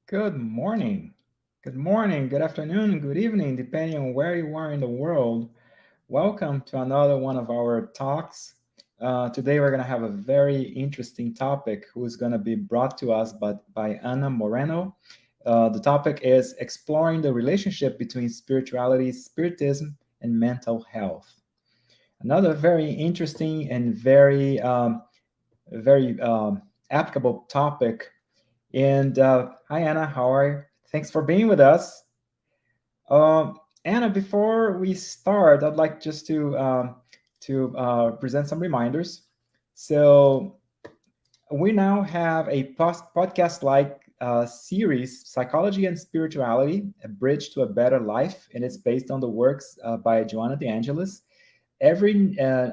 Good morning. Good morning, good afternoon, good evening, depending on where you are in the world. Welcome to another one of our talks. Today we're going to have a very interesting topic who's going to be brought to us by Ana Moreno. The topic is exploring the relationship between spirituality, spiritism, and mental health. Another very interesting and very applicable topic. And hi, Anna. How are you? Thanks for being with us. Anna, before we start, I'd like just to present some reminders. So we now have a podcast-like series, Psychology and Spirituality: A Bridge to a Better Life, and it's based on the works by Joanna De Angelis. Every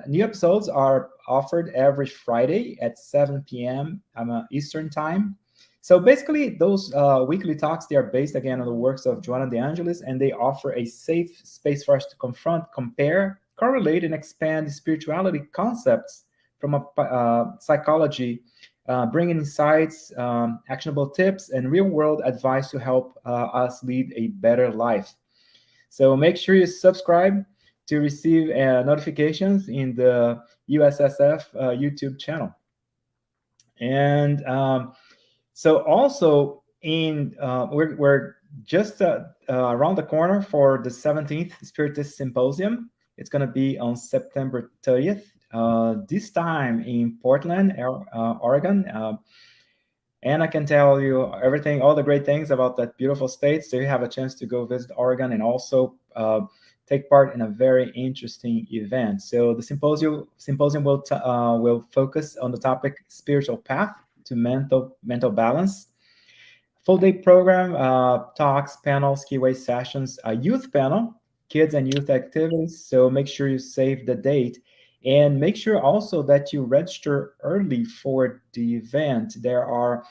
new episodes are offered every Friday at 7 p.m. Eastern time. So basically, those weekly talks, they are based again on the works of Joanna De Angelis, and they offer a safe space for us to confront, compare, correlate, and expand spirituality concepts from a psychology, bringing insights, actionable tips, and real-world advice to help us lead a better life. So make sure you subscribe to receive notifications in the USSF YouTube channel. And so also we're just around the corner for the 17th Spiritist Symposium. It's going to be on September 30th, this time in Portland, Oregon. And I can tell you everything, all the great things about that beautiful state. So you have a chance to go visit Oregon and also take part in a very interesting event. So the symposium will focus on the topic spiritual path to mental balance. Full day program, talks, panels, keyway sessions, a youth panel, kids and youth activities. So make sure you save the date. And make sure also that you register early for the event. There are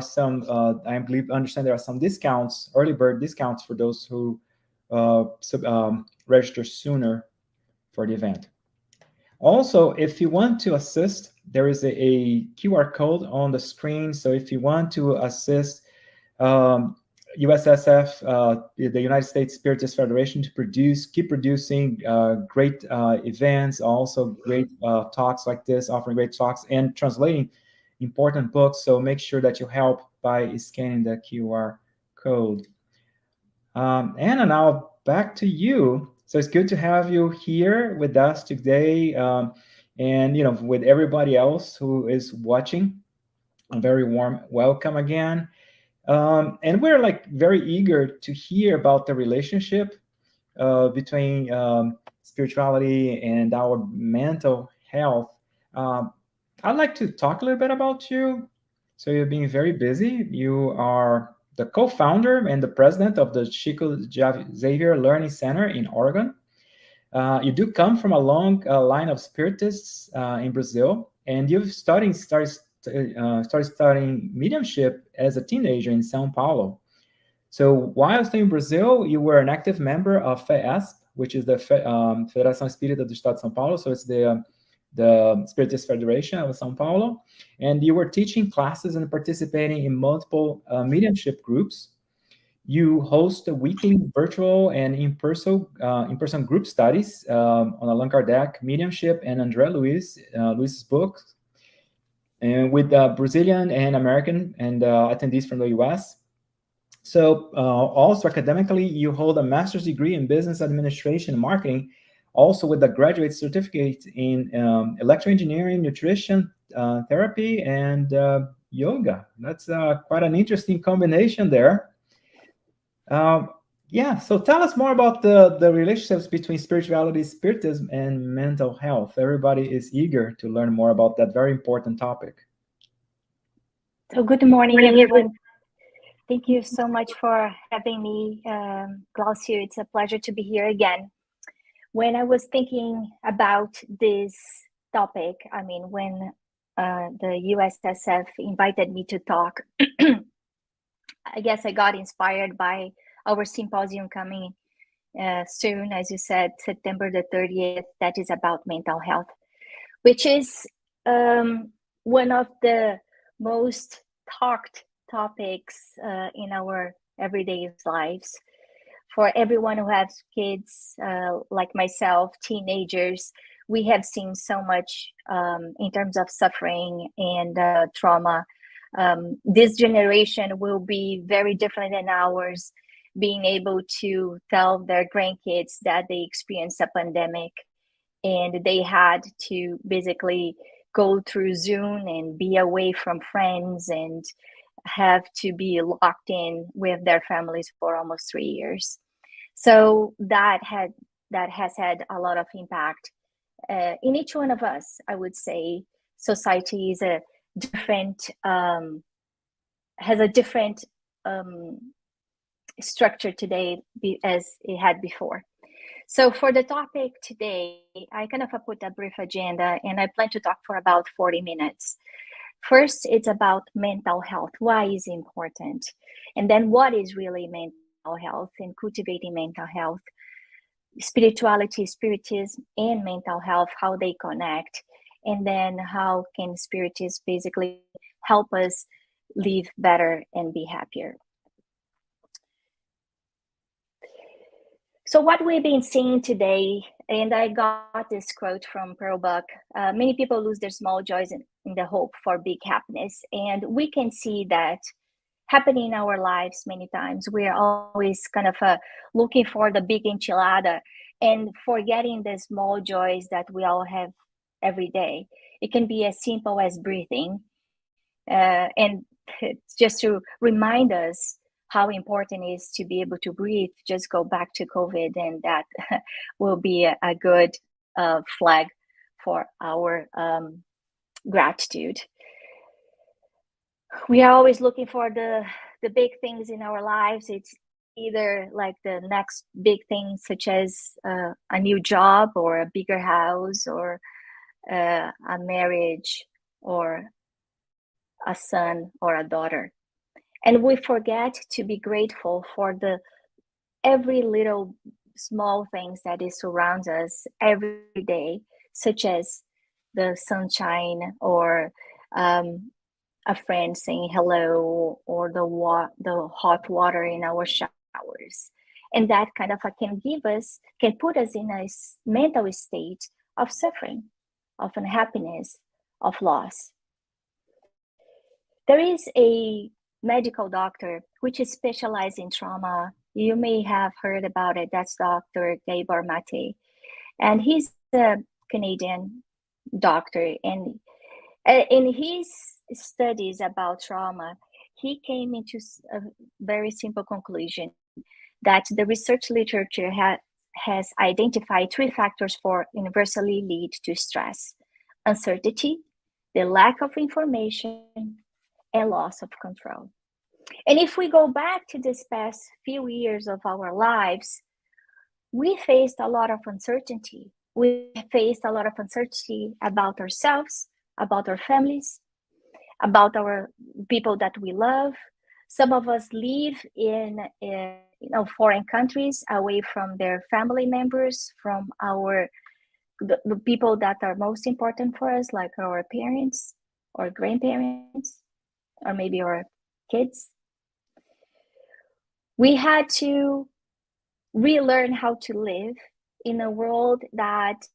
some, I believe, understand there are some discounts, early bird discounts for those who register sooner for the event. Also, if you want to assist, there is a QR code on the screen. So if you want to assist USSF, the United States Spiritist Federation, to keep producing great events, also great talks like this, offering great talks and translating important books. So make sure that you help by scanning the QR code. Anna, now back to you. So it's good to have you here with us today, and with everybody else who is watching. A very warm welcome again. And we're like very eager to hear about the relationship between spirituality and our mental health. I'd like to talk a little bit about you. So you're being very busy. You are the co-founder and the president of the Chico Xavier Learning Center in Oregon. You do come from a long line of spiritists in Brazil, and you've started studying mediumship as a teenager in São Paulo. So while staying in Brazil, you were an active member of FESP, which is the Federação Espírita do Estado de São Paulo. So it's the Spiritist Federation of São Paulo, and you were teaching classes and participating in multiple mediumship groups. You host a weekly virtual and in-person group studies on Allan Kardec, mediumship, and André Luiz's books, and with Brazilian and American and attendees from the US. So also academically, you hold a master's degree in business administration and marketing, also with a graduate certificate in electroengineering, nutrition, therapy, and yoga. That's quite an interesting combination there. Yeah, so tell us more about the relationships between spirituality, spiritism, and mental health. Everybody is eager to learn more about that very important topic. So good morning, everyone. Thank you so much for having me, Glaucio. It's a pleasure to be here again. When I was thinking about this topic, I mean, when the USSF invited me to talk, I guess I got inspired by our symposium coming soon, as you said, September the 30th, that is about mental health, which is one of the most talked topics in our everyday lives. For everyone who has kids, like myself, teenagers, we have seen so much in terms of suffering and trauma. This generation will be very different than ours, being able to tell their grandkids that they experienced a pandemic and they had to basically go through Zoom and be away from friends and have to be locked in with their families for almost 3 years. So that has had a lot of impact in each one of us. I would say society is a different has a different structure today as it had before. So for the topic today, I kind of put a brief agenda, and I plan to talk for about 40 minutes. First, it's about mental health. Why is it important? And then what is really mental health and cultivating mental health? Spirituality, spiritism, and mental health, how they connect. And then how can spiritism basically help us live better and be happier? So what we've been seeing today, and I got this quote from Pearl Buck, many people lose their small joys in the hope for big happiness. And we can see that happening in our lives many times. We are always kind of looking for the big enchilada and forgetting the small joys that we all have every day. It can be as simple as breathing. And just to remind us how important it is to be able to breathe, just go back to COVID, and that will be a good flag for our gratitude. We are always looking for the big things in our lives. It's either like the next big thing, such as a new job or a bigger house or a marriage or a son or a daughter. And we forget to be grateful for the every little small things that it surrounds us every day, such as the sunshine or a friend saying hello or the hot water in our showers. And that kind of can put us in a mental state of suffering, of unhappiness, of loss. There is a medical doctor which is specialized in trauma. You may have heard about it. That's Dr. Gabor Mate. And he's a Canadian doctor. And in his studies about trauma, he came into a very simple conclusion that the research literature has identified 3 factors for universally lead to stress: uncertainty, the lack of information, and loss of control. And if we go back to this past few years of our lives, we faced a lot of uncertainty. We faced a lot of uncertainty about ourselves, about our families, about our people that we love. Some of us live in foreign countries, away from their family members, from the people that are most important for us, like our parents or grandparents, or maybe our kids. We had to relearn how to live in a world that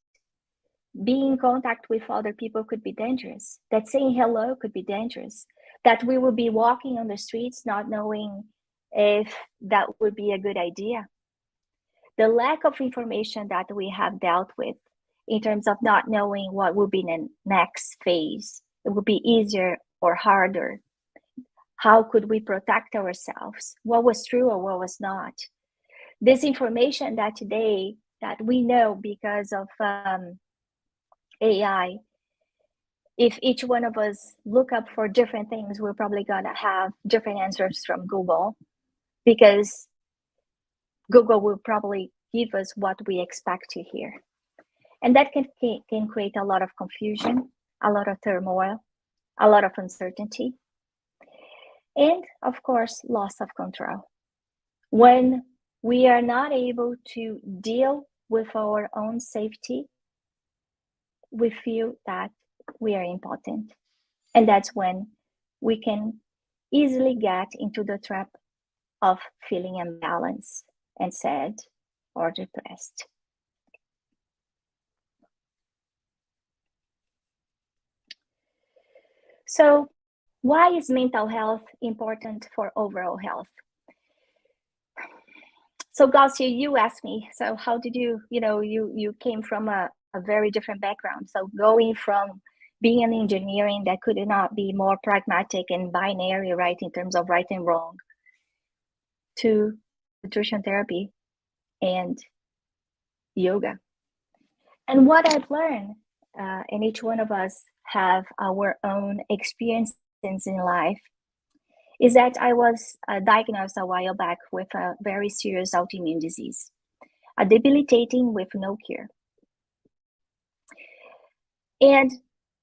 being in contact with other people could be dangerous, that saying hello could be dangerous, that we would be walking on the streets not knowing if that would be a good idea. The lack of information that we have dealt with in terms of not knowing what will be the next phase, it would be easier or harder. How could we protect ourselves? What was true or what was not? This information that today that we know because of AI, if each one of us look up for different things, we're probably gonna have different answers from Google, because Google will probably give us what we expect to hear. And that can create a lot of confusion, a lot of turmoil, a lot of uncertainty, and of course, loss of control. When we are not able to deal with our own safety, we feel that we are impotent. And that's when we can easily get into the trap of feeling imbalanced and sad or depressed. So why is mental health important for overall health? So Glaucia, you asked me, so how did you came from a very different background. So going from being an engineering that could not be more pragmatic and binary, right, in terms of right and wrong, to nutrition therapy and yoga. And what I've learned, and each one of us have our own experiences in life, is that I was diagnosed a while back with a very serious autoimmune disease, a debilitating with no cure. And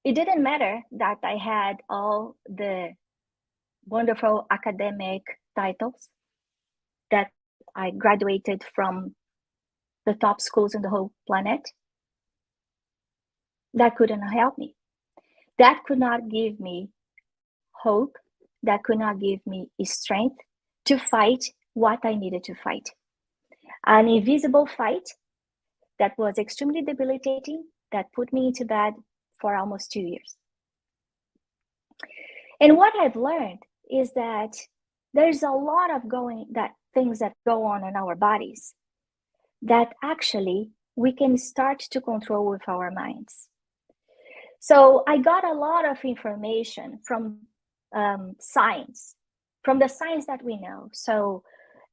it didn't matter that I had all the wonderful academic titles, that I graduated from the top schools in the whole planet. That couldn't help me. That could not give me hope. That could not give me strength to fight what I needed to fight. An invisible fight that was extremely debilitating, that put me into bed for almost 2 years. And what I've learned is that there's a lot of things that go on in our bodies that actually we can start to control with our minds. So I got a lot of information from science, from the science that we know. So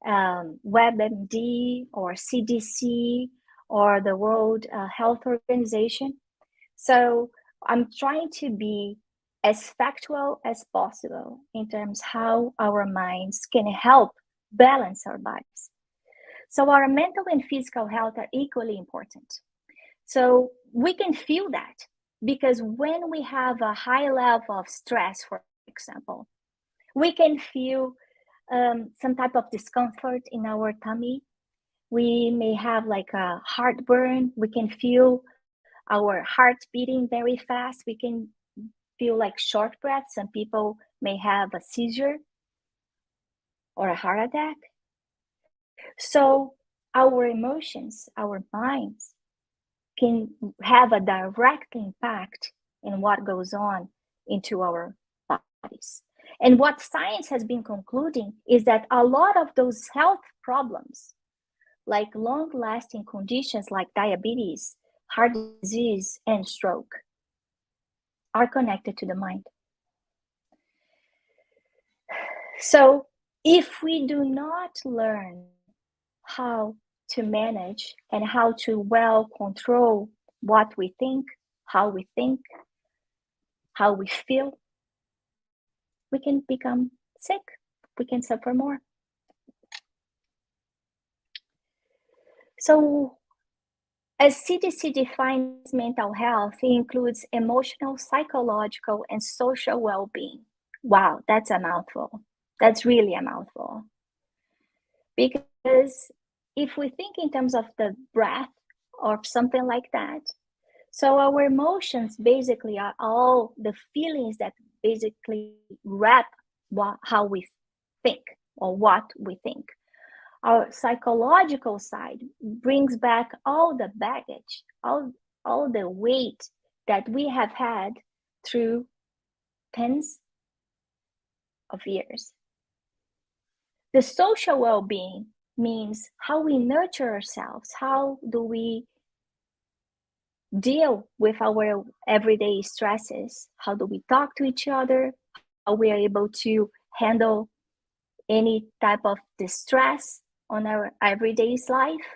WebMD or CDC or the World Health Organization. So I'm trying to be as factual as possible in terms how our minds can help balance our bodies. So our mental and physical health are equally important. So we can feel that because when we have a high level of stress, for example, we can feel some type of discomfort in our tummy. We may have like a heartburn. We can feel our heart beating very fast. We can feel like short breath. Some people may have a seizure or a heart attack. So our emotions, our minds can have a direct impact in what goes on into our bodies. And what science has been concluding is that a lot of those health problems, like long-lasting conditions like diabetes, heart disease, and stroke, are connected to the mind. So if we do not learn how to manage and how to well control what we think, how we feel, we can become sick. We can suffer more. So as CDC defines mental health, it includes emotional, psychological, and social well-being. Wow, that's a mouthful. That's really a mouthful. Because if we think in terms of the breath or something like that, so our emotions basically are all the feelings that basically wrap how we think or what we think. Our psychological side brings back all the baggage, all the weight that we have had through tens of years. The social well-being means how we nurture ourselves. How do we deal with our everyday stresses? How do we talk to each other? How we are able to handle any type of distress on our everyday life?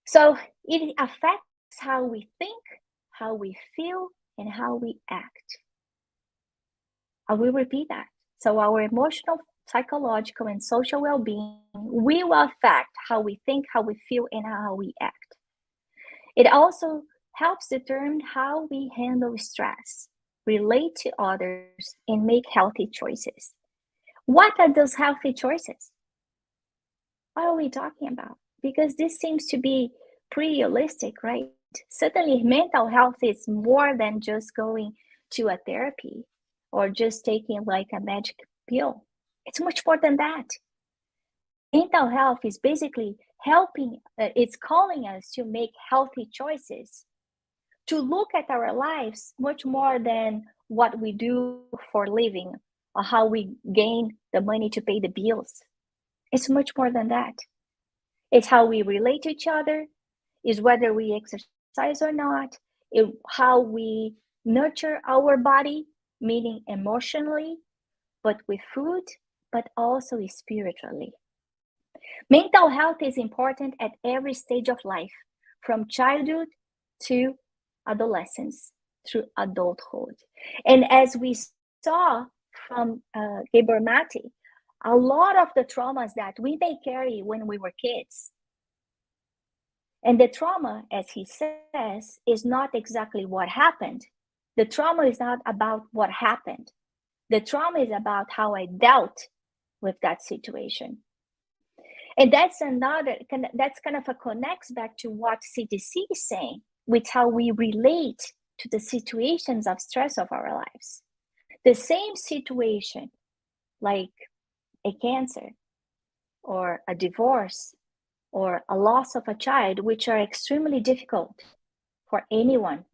So it affects how we think, how we feel, and how we act. I will repeat that. So our emotional, psychological, and social well-being will affect how we think, how we feel, and how we act. It also helps determine how we handle stress, relate to others, and make healthy choices. What are those healthy choices? What are we talking about? Because this seems to be pretty holistic, right? Certainly, mental health is more than just going to a therapy or just taking like a magic pill. It's much more than that. Mental health is basically helping, it's calling us to make healthy choices, to look at our lives much more than what we do for living or how we gain the money to pay the bills. It's much more than that. It's how we relate to each other, is whether we exercise or not, how we nurture our body, meaning emotionally, but with food, but also spiritually. Mental health is important at every stage of life, from childhood to adolescence through adulthood. And as we saw from Gabor Mate, a lot of the traumas that we may carry when we were kids, and the trauma, as he says, is not exactly what happened. The trauma is not about what happened. The trauma is about how I dealt with that situation. And that's kind of a connects back to what CTC is saying, with how we relate to the situations of stress of our lives. The same situation, like a cancer or a divorce or a loss of a child, which are extremely difficult for anyone,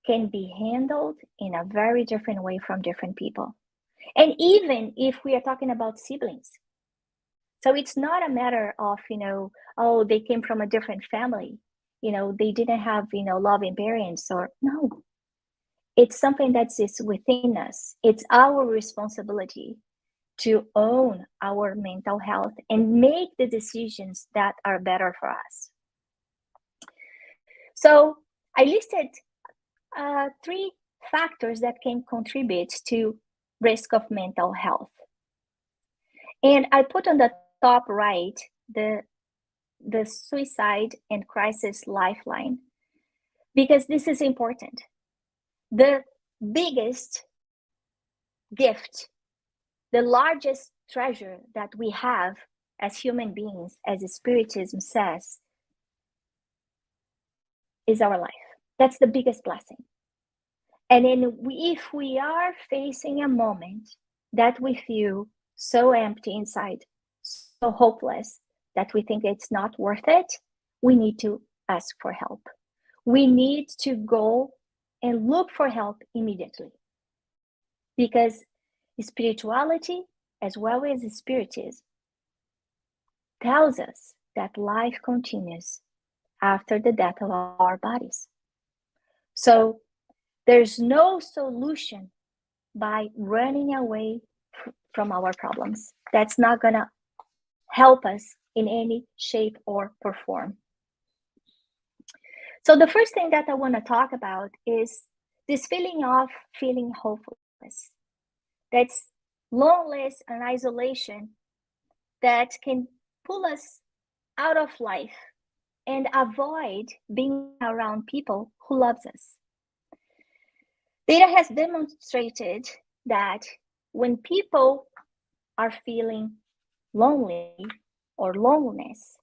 can be handled in a very different way from different people. And even if we are talking about siblings. So it's not a matter of, oh, they came from a different family, they didn't have, loving parents, or no. It's something that's within us. It's our responsibility to own our mental health and make the decisions that are better for us. So I listed 3 factors that can contribute to risk of mental health. And I put on the top right the suicide and crisis lifeline, because this is important. The biggest gift, the largest treasure that we have as human beings, as Spiritism says, is our life. That's the biggest blessing. And then if we are facing a moment that we feel so empty inside, so hopeless, that we think it's not worth it, we need to ask for help. We need to go and look for help immediately. Because spirituality, as well as Spiritism, tells us that life continues after the death of our bodies. So there's no solution by running away from our problems. That's not going to help us in any shape or form. So the first thing that I want to talk about is this feeling of feeling hopeless. That's loneliness and isolation that can pull us out of life and avoid being around people who loves us. Data has demonstrated that when people are feeling lonely or loneliness,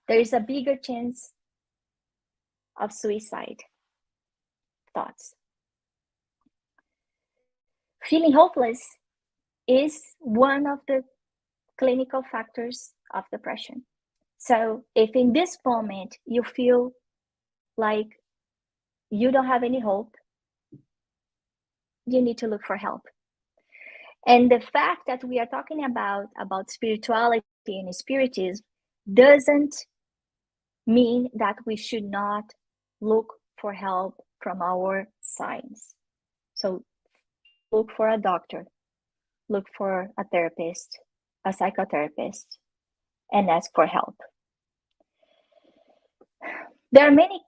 there is a bigger chance of suicide thoughts. Feeling hopeless is one of the clinical factors of depression. So if in this moment you feel like you don't have any hope, you need to look for help. And the fact that we are talking about spirituality and spiritism doesn't mean that we should not look for help from our science. So look for a doctor, look for a therapist, a psychotherapist, and ask for help. There are many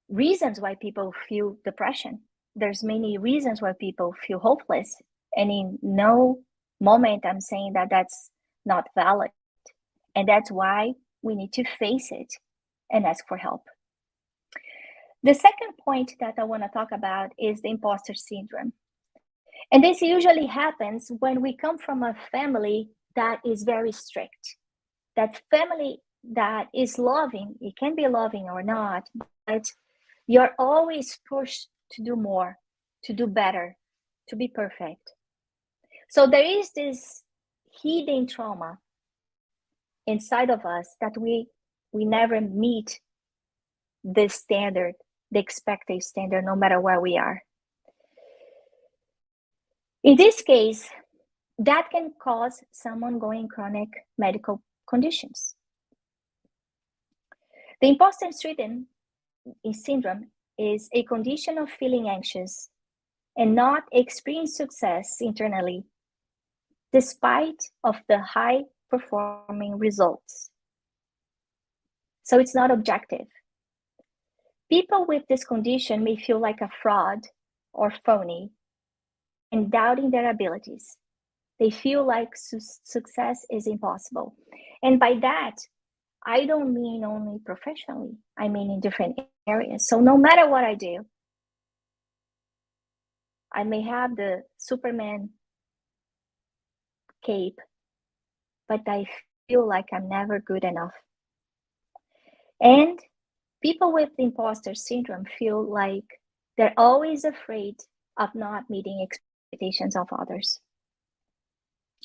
reasons why people feel depression. There's many reasons why people feel hopeless. And in no moment I'm saying that that's not valid. And that's why we need to face it and ask for help. The second point that I want to talk about is the imposter syndrome. And this usually happens when we come from a family that is very strict. That family that is loving, it can be loving or not, but you're always pushed to do more, to do better, to be perfect. So there is this hidden trauma inside of us that we never meet the standard, the expected standard, no matter where we are. In this case, that can cause some ongoing chronic medical conditions. The imposter syndrome is a condition of feeling anxious and not experience success internally, despite of the high performing results. So it's not objective. People with this condition may feel like a fraud or phony and doubting their abilities. They feel like success is impossible. And by that, I don't mean only professionally, I mean in different areas. So no matter what I do, I may have the Superman cape, but I feel like I'm never good enough. And people with imposter syndrome feel like they're always afraid of not meeting expectations of others.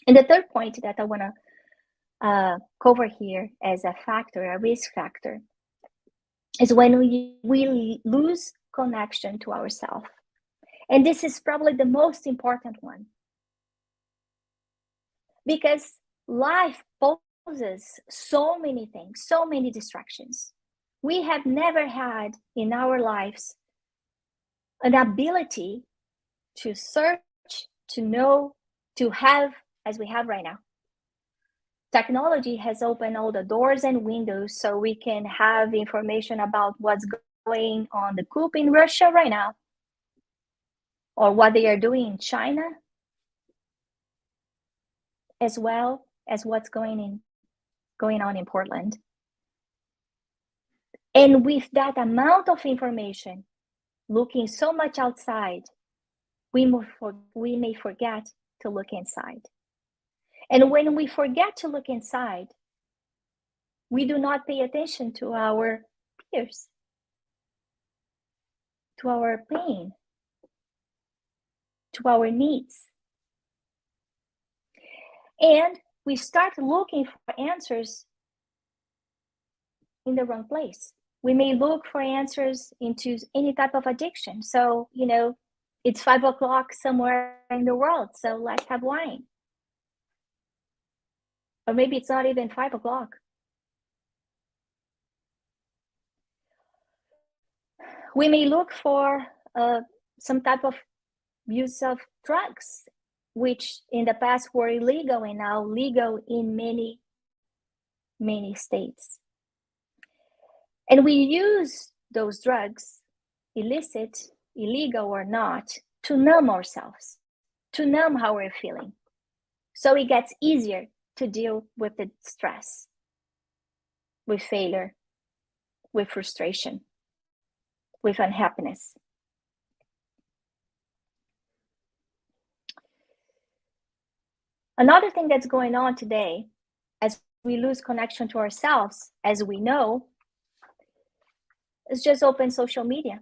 And the third point that I want to cover here as a factor, a risk factor, is when we lose connection to ourselves. And this is probably the most important one, because life poses so many things, so many distractions. We have never had in our lives an ability to search, to know, to have as we have right now. Technology has opened all the doors and windows so we can have information about what's going on the coup in Russia right now, or what they are doing in China, as well as what's going on in Portland. And with that amount of information, looking so much outside, we may forget to look inside. And when we forget to look inside, we do not pay attention to our peers, to our pain, to our needs. And we start looking for answers in the wrong place. We may look for answers into any type of addiction. So, it's 5 o'clock somewhere in the world, so let's have wine. Or maybe it's not even 5 o'clock. We may look for some type of use of drugs, which in the past were illegal and now legal in many, many states. And we use those drugs, illicit, illegal or not, to numb ourselves, to numb how we're feeling. So it gets easier to deal with the stress, with failure, with frustration, with unhappiness. Another thing that's going on today, as we lose connection to ourselves, as we know, is just open social media.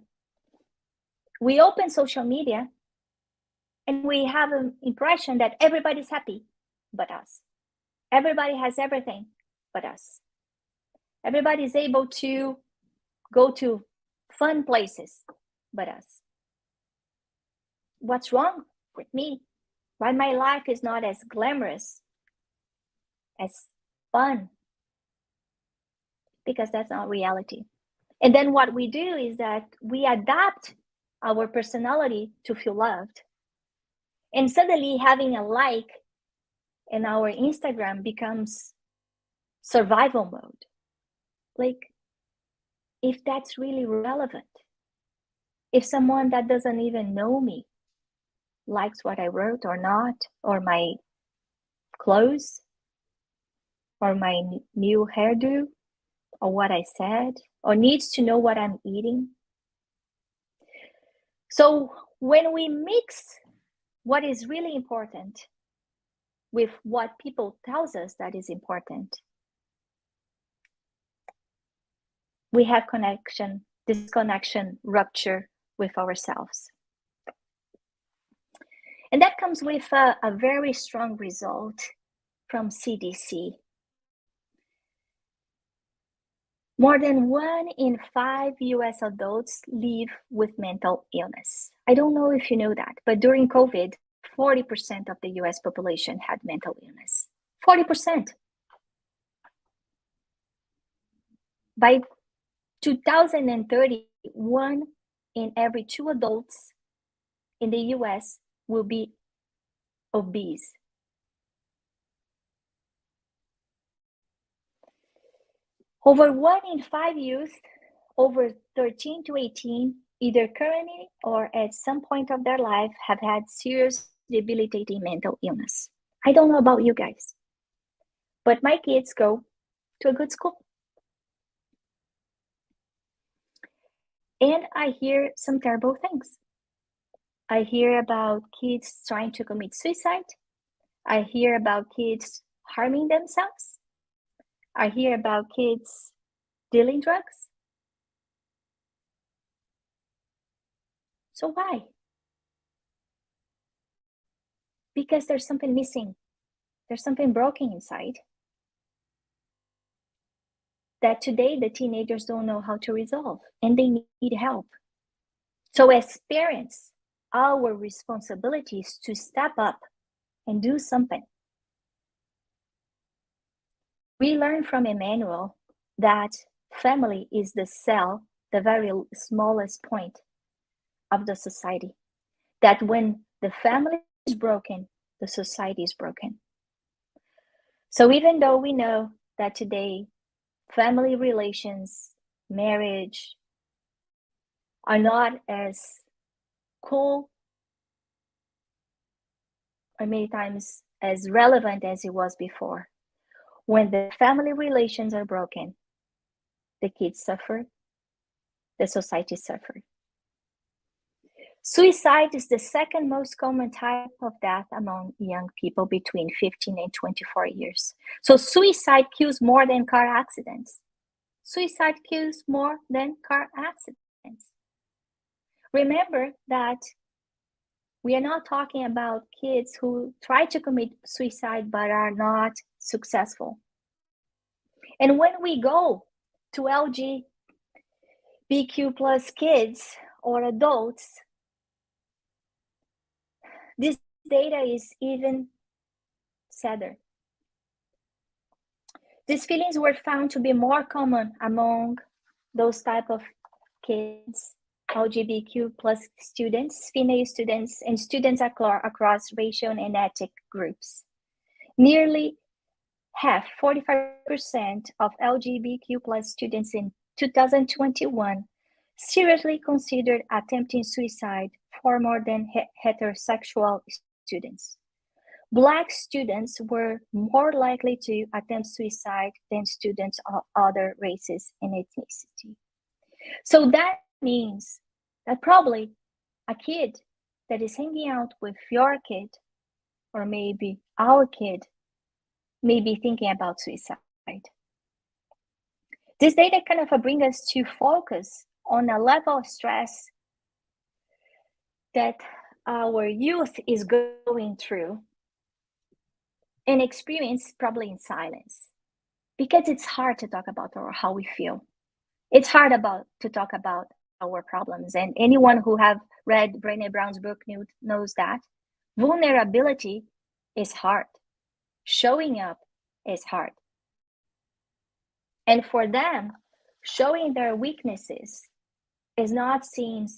We open social media and we have an impression that everybody's happy but us. Everybody has everything but us. Everybody's able to go to fun places but us. What's wrong with me? Why my life is not as glamorous, as fun? Because that's not reality. And then what we do is that we adapt our personality to feel loved. And suddenly having a like in our Instagram becomes survival mode. Like, if that's really relevant, if someone that doesn't even know me likes what I wrote or not, or my clothes, or my new hairdo, or what I said, or needs to know what I'm eating. So when we mix what is really important with what people tells us that is important, we have disconnection, rupture with ourselves. And that comes with a very strong result from CDC. More than 1 in 5 US adults live with mental illness. I don't know if you know that, but during COVID, 40% of the US population had mental illness. 40%. By 2030, 1 in every 2 adults in the US will be obese. Over 1 in 5 youth over 13 to 18, either currently or at some point of their life, have had serious debilitating mental illness. I don't know about you guys, but my kids go to a good school. And I hear some terrible things. I hear about kids trying to commit suicide. I hear about kids harming themselves. I hear about kids dealing drugs. So why? Because there's something missing. There's something broken inside that today the teenagers don't know how to resolve, and they need help. So as parents, our responsibility is to step up and do something. We learn from Emmanuel that family is the cell, the very smallest point of the society. That when the family is broken, the society is broken. So even though we know that today family relations, marriage are not as cool or many times as relevant as it was before, when the family relations are broken, the kids suffer, the society suffers. Suicide is the second most common type of death among young people between 15 and 24 years. So suicide kills more than car accidents. Suicide kills more than car accidents. Remember that we are not talking about kids who try to commit suicide but are not successful. And when we go to LGBTQ plus kids or adults, this data is even sadder. These feelings were found to be more common among those type of kids, LGBTQ plus students, female students, and students across racial and ethnic groups. Nearly half, 45% of LGBTQ plus students in 2021 seriously considered attempting suicide for more than heterosexual students. Black students were more likely to attempt suicide than students of other races and ethnicity. So that means that probably a kid that is hanging out with your kid, or maybe our kid, may be thinking about suicide. This data kind of bring us to focus on a level of stress that our youth is going through and experience probably in silence, because it's hard to talk about how we feel. It's hard to talk about our problems, and anyone who have read Brené Brown's book knows that vulnerability is hard. Showing up is hard. And for them, showing their weaknesses is not seen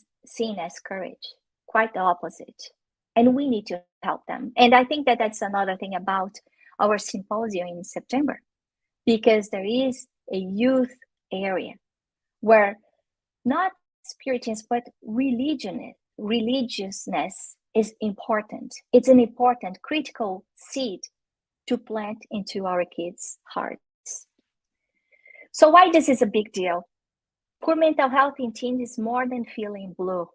as courage, quite the opposite. And we need to help them. And I think that that's another thing about our symposium in September, because there is a youth area where not spiritism, but religiousness is important. It's an important critical seed to plant into our kids' hearts. So why this is a big deal? Poor mental health in teens is more than feeling blue.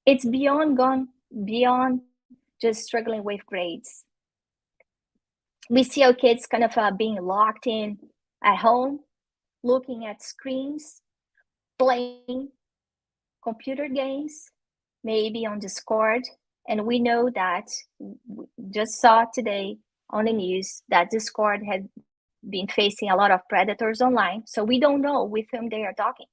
It's beyond just struggling with grades. We see our kids kind of being locked in at home, looking at screens, playing computer games, maybe on Discord, And we know that, we just saw today on the news that Discord had been facing a lot of predators online. So we don't know with whom they are talking.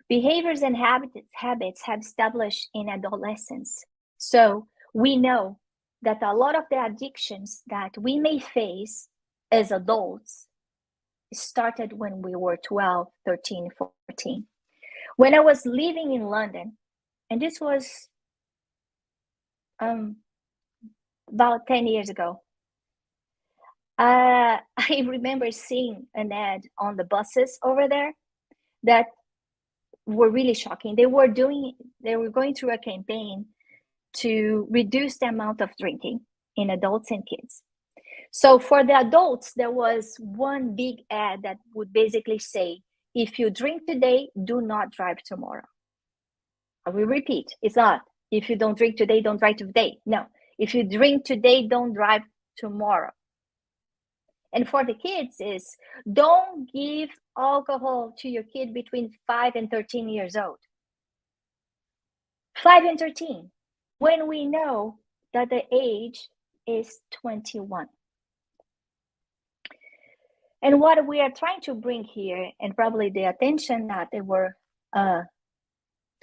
Behaviors and habits have established in adolescence. So we know that a lot of the addictions that we may face as adults started when we were 12, 13, 14. When I was living in London, and this was about 10 years ago, I remember seeing an ad on the buses over there that were really shocking. They were going through a campaign to reduce the amount of drinking in adults and kids. So for the adults, there was one big ad that would basically say, if you drink today, do not drive tomorrow. I will repeat, it's not, if you don't drink today, don't drive today. No, if you drink today, don't drive tomorrow. And for the kids is, don't give alcohol to your kid between 5 and 13 years old. 5 and 13, when we know that the age is 21. And what we are trying to bring here, and probably the attention that they were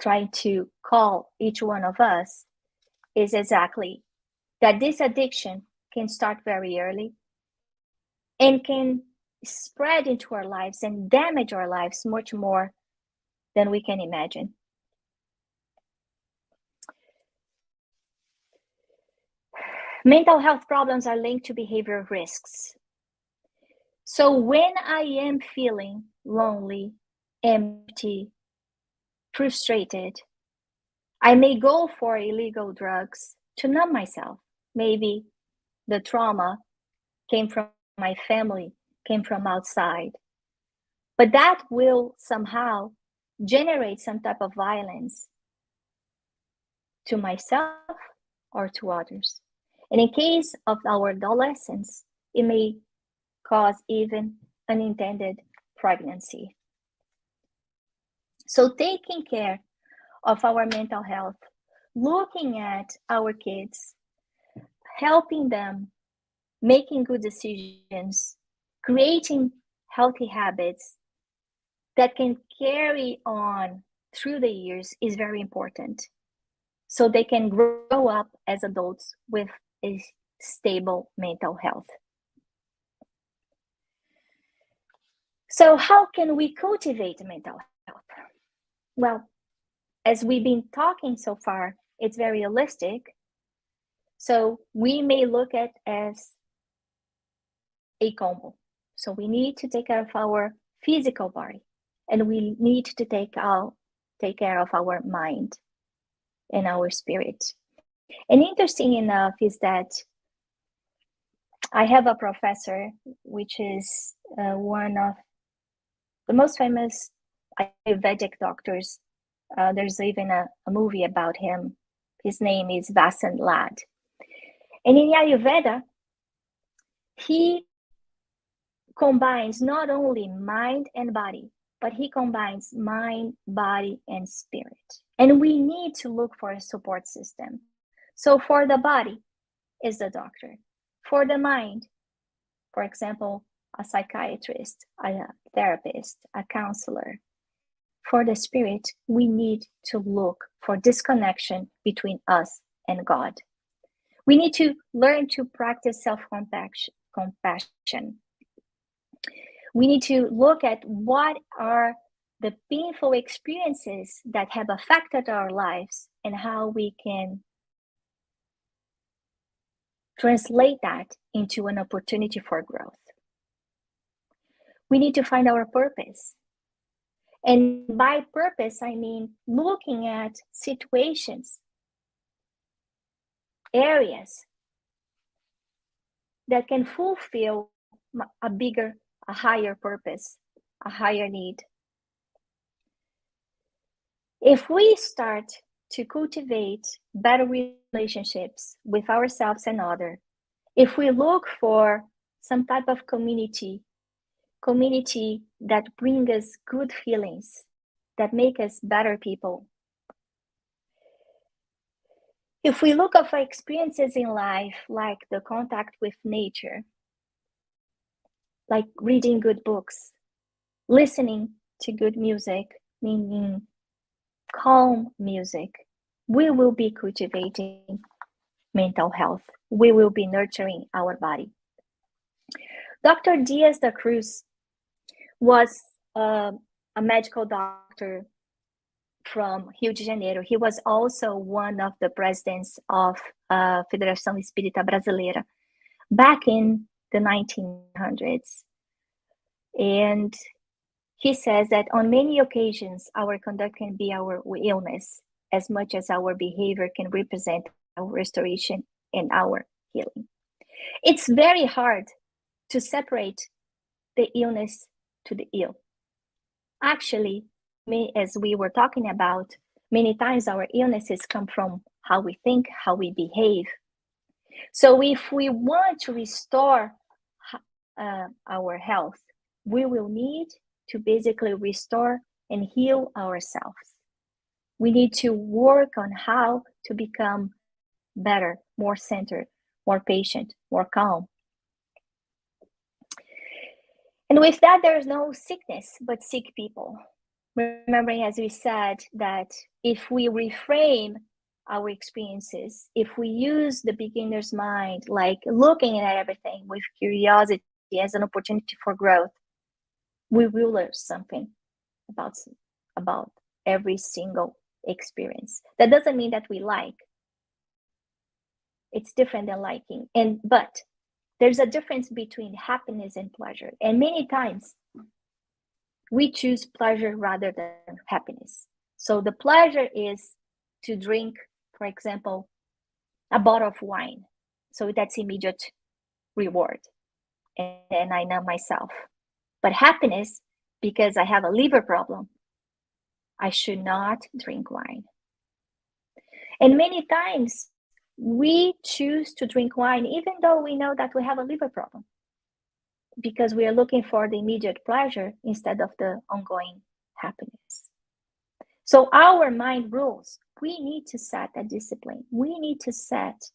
trying to call each one of us, is exactly that this addiction can start very early and can spread into our lives and damage our lives much more than we can imagine. Mental health problems are linked to behavioral risks. So when I am feeling lonely, empty, frustrated, I may go for illegal drugs to numb myself. Maybe the trauma came from my family, came from outside. But that will somehow generate some type of violence to myself or to others. And in case of our adolescents, it may cause even unintended pregnancy. So taking care of our mental health, looking at our kids, helping them, making good decisions, creating healthy habits that can carry on through the years is very important. So they can grow up as adults with a stable mental health. So how can we cultivate mental health? Well, as we've been talking so far, it's very holistic. So we may look at as a combo. So we need to take care of our physical body, and we need to take care of our mind and our spirit. And interesting enough is that I have a professor, which is one of the most famous Ayurvedic doctors. There's even a movie about him. His name is Vasant Lad. And in Ayurveda, he combines not only mind and body, but he combines mind, body, and spirit. And we need to look for a support system. So for the body is the doctor. For the mind, for example, a psychiatrist, a therapist, a counselor. For the spirit, we need to look for this connection between us and God. We need to learn to practice self-compassion. We need to look at what are the painful experiences that have affected our lives and how we can translate that into an opportunity for growth. We need to find our purpose. And by purpose, I mean looking at situations, areas that can fulfill a higher purpose, a higher need. If we start to cultivate better relationships with ourselves and others, if we look for some type of community that brings us good feelings, that make us better people, If we look at our experiences in life, like the contact with nature, like reading good books, listening to good music, meaning calm music, we will be cultivating mental health. We will be nurturing our body. Dr. Diaz da Cruz was a medical doctor from Rio de Janeiro. He was also one of the presidents of Federação Espírita Brasileira back in the 1900s. And he says that on many occasions, our conduct can be our illness as much as our behavior can represent our restoration and our healing. It's very hard to separate the illness to the ill. Actually, as we were talking about, many times our illnesses come from how we think, how we behave. So if we want to restore our health, we will need to basically restore and heal ourselves. We need to work on how to become better, more centered, more patient, more calm. And with that, there's no sickness, but sick people. Remembering, as we said, that if we reframe our experiences, if we use the beginner's mind, like looking at everything with curiosity as an opportunity for growth, we will learn something about every single experience. That doesn't mean that we like. It's different than liking. But there's a difference between happiness and pleasure. And many times we choose pleasure rather than happiness. So the pleasure is to drink, for example, a bottle of wine. So that's immediate reward. And I know myself. But happiness, because I have a liver problem, I should not drink wine. And many times we choose to drink wine even though we know that we have a liver problem, because we are looking for the immediate pleasure instead of the ongoing happiness. So our mind rules. We need to set a discipline. We need to set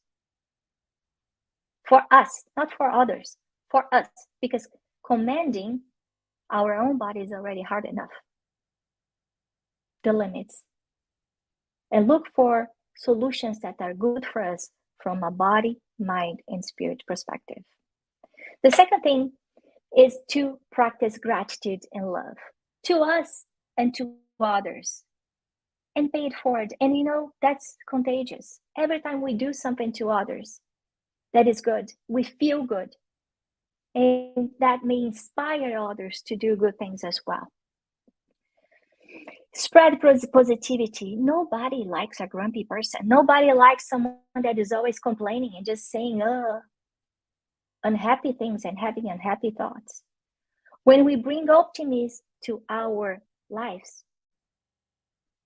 for us, not for others, for us, because commanding our own body is already hard enough. The limits. And look for solutions that are good for us from a body, mind, and spirit perspective. The second thing is to practice gratitude and love to us and to others, and pay it forward. And that's contagious. Every time we do something to others that is good, we feel good. And that may inspire others to do good things as well. Spread positivity. Nobody likes a grumpy person. Nobody likes someone that is always complaining and just saying unhappy things and having unhappy thoughts. When we bring optimism to our lives,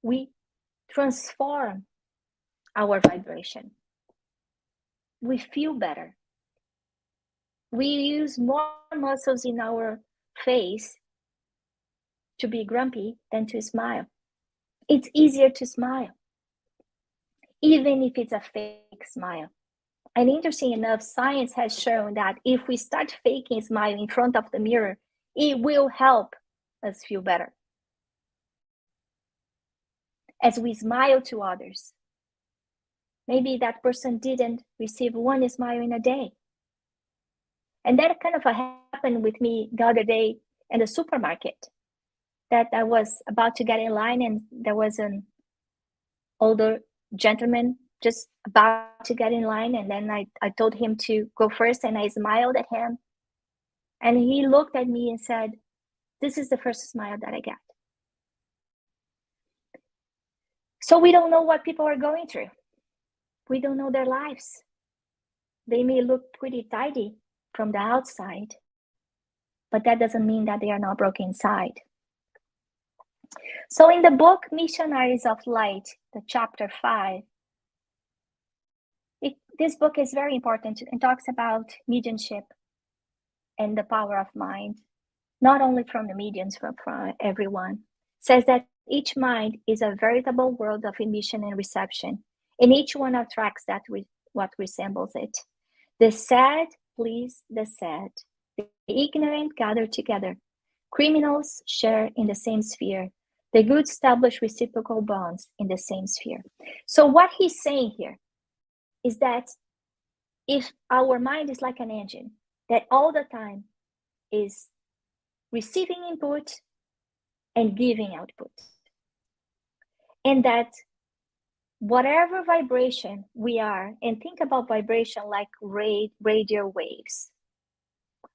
we transform our vibration. We feel better. We use more muscles in our face to be grumpy than to smile. It's easier to smile, even if it's a fake smile. And interesting enough, science has shown that if we start faking smile in front of the mirror, it will help us feel better. As we smile to others, maybe that person didn't receive one smile in a day. And that kind of happened with me the other day in the supermarket, that I was about to get in line and there was an older gentleman just about to get in line. And then I told him to go first and I smiled at him. And he looked at me and said, "This is the first smile that I get." So we don't know what people are going through. We don't know their lives. They may look pretty tidy from the outside, but that doesn't mean that they are not broken inside. So in the book, Missionaries of Light, the chapter 5, this book is very important and talks about mediumship and the power of mind, not only from the mediums, but from everyone. It says that each mind is a veritable world of emission and reception, and each one attracts what resembles it. The sad please the sad. The ignorant gather together. Criminals share in the same sphere. The good establish reciprocal bonds in the same sphere. So what he's saying here is that if our mind is like an engine that all the time is receiving input and giving output, and that whatever vibration we are, and think about vibration like radio waves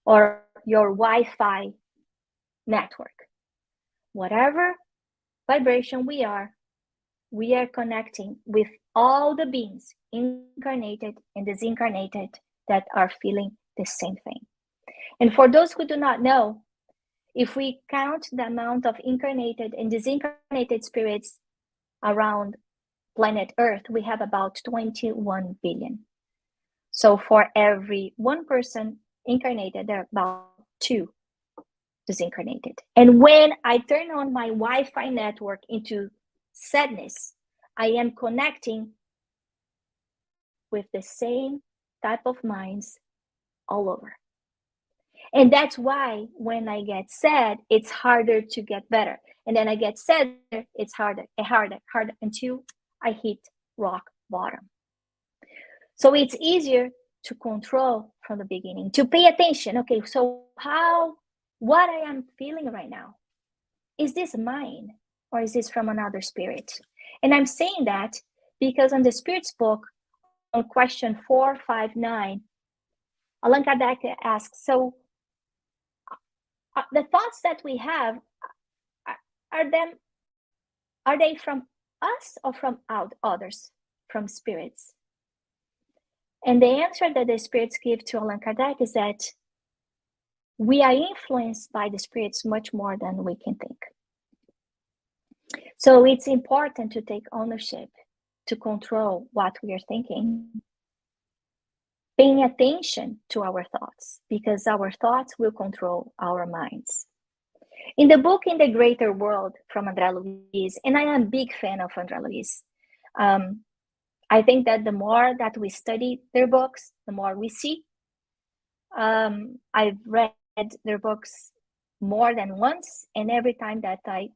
or your Wi-Fi network, whatever vibration we are connecting with all the beings, incarnated and disincarnated, that are feeling the same thing. And for those who do not know, if we count the amount of incarnated and disincarnated spirits around planet Earth, we have about 21 billion. So for every one person incarnated, there are about 2 disincarnated. And when I turn on my Wi-Fi network into sadness, I am connecting with the same type of minds all over. And that's why when I get sad, it's harder to get better. And then I get sadder, it's harder until I hit rock bottom. So it's easier to control from the beginning, to pay attention. Okay, so what I am feeling right now, is this mine or is this from another spirit? And I'm saying that because on the Spirit's book, on question 459, Allan Kardec asks, so the thoughts that we have, are they from us or from others, from spirits? And the answer that the spirits give to Allan Kardec is that we are influenced by the spirits much more than we can think. So it's important to take ownership, to control what we are thinking, paying attention to our thoughts, because our thoughts will control our minds. In the book In the Greater World from André Luiz, and I am a big fan of André Luiz, I think that the more that we study their books, the more we see. I've read their books more than once, and every time that I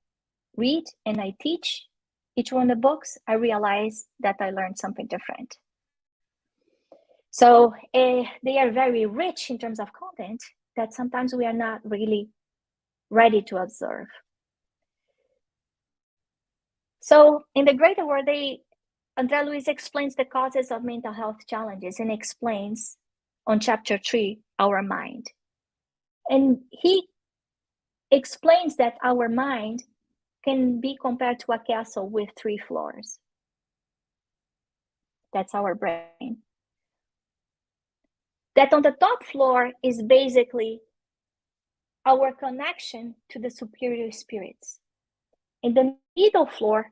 read and I teach each one of the books, I realize that I learned something different. So they are very rich in terms of content that sometimes we are not really ready to observe. So in the Greater World, André Luiz explains the causes of mental health challenges and explains on chapter 3, our mind. And he explains that our mind can be compared to a castle with 3 floors. That's our brain. That on the top floor is basically our connection to the superior spirits. In the middle floor,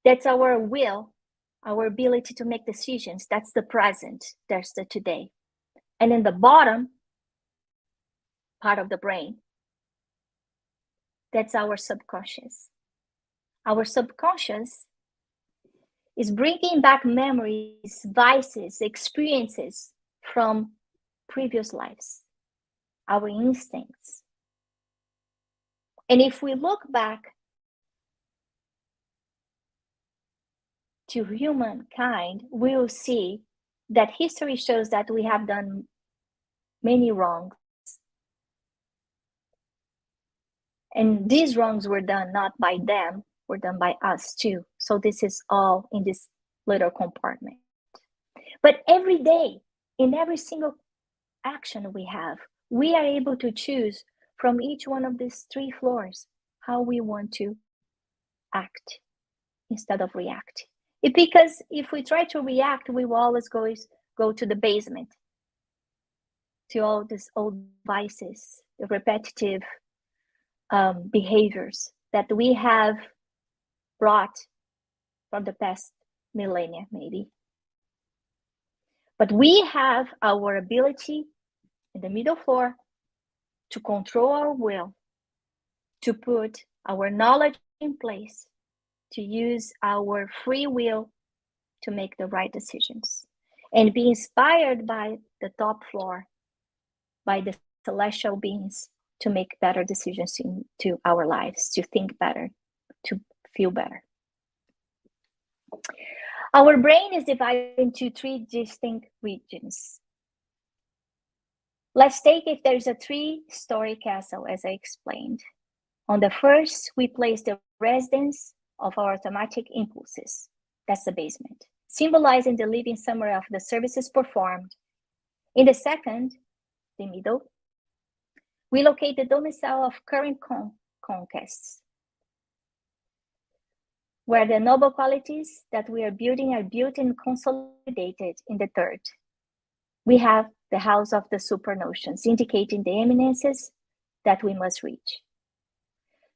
that's our will, our ability to make decisions. That's the present, that's the today. And in the bottom part of the brain, that's our subconscious. Our subconscious is bringing back memories, vices, experiences from previous lives, our instincts. And if we look back to humankind, we will see that history shows that we have done many wrongs. And these wrongs were done not by them, were done by us too. So this is all in this little compartment. But every day, in every single action we have, we are able to choose from each one of these 3 floors how we want to act instead of react. Because if we try to react, we will always go to the basement, to all these old vices, the repetitive behaviors that we have brought from the past millennia, maybe. But we have our ability in the middle floor to control our will, to put our knowledge in place, to use our free will to make the right decisions and be inspired by the top floor, by the celestial beings, to make better decisions into our lives, to think better, to feel better. Our brain is divided into 3 distinct regions. Let's take if there's a 3-story castle, as I explained. On the first, we place the residence of our automatic impulses. That's the basement, symbolizing the living summary of the services performed. In the second, the middle, we locate the domicile of current conquests, where the noble qualities that we are building are built and consolidated. In the third, we have the house of the super notions, indicating the eminences that we must reach.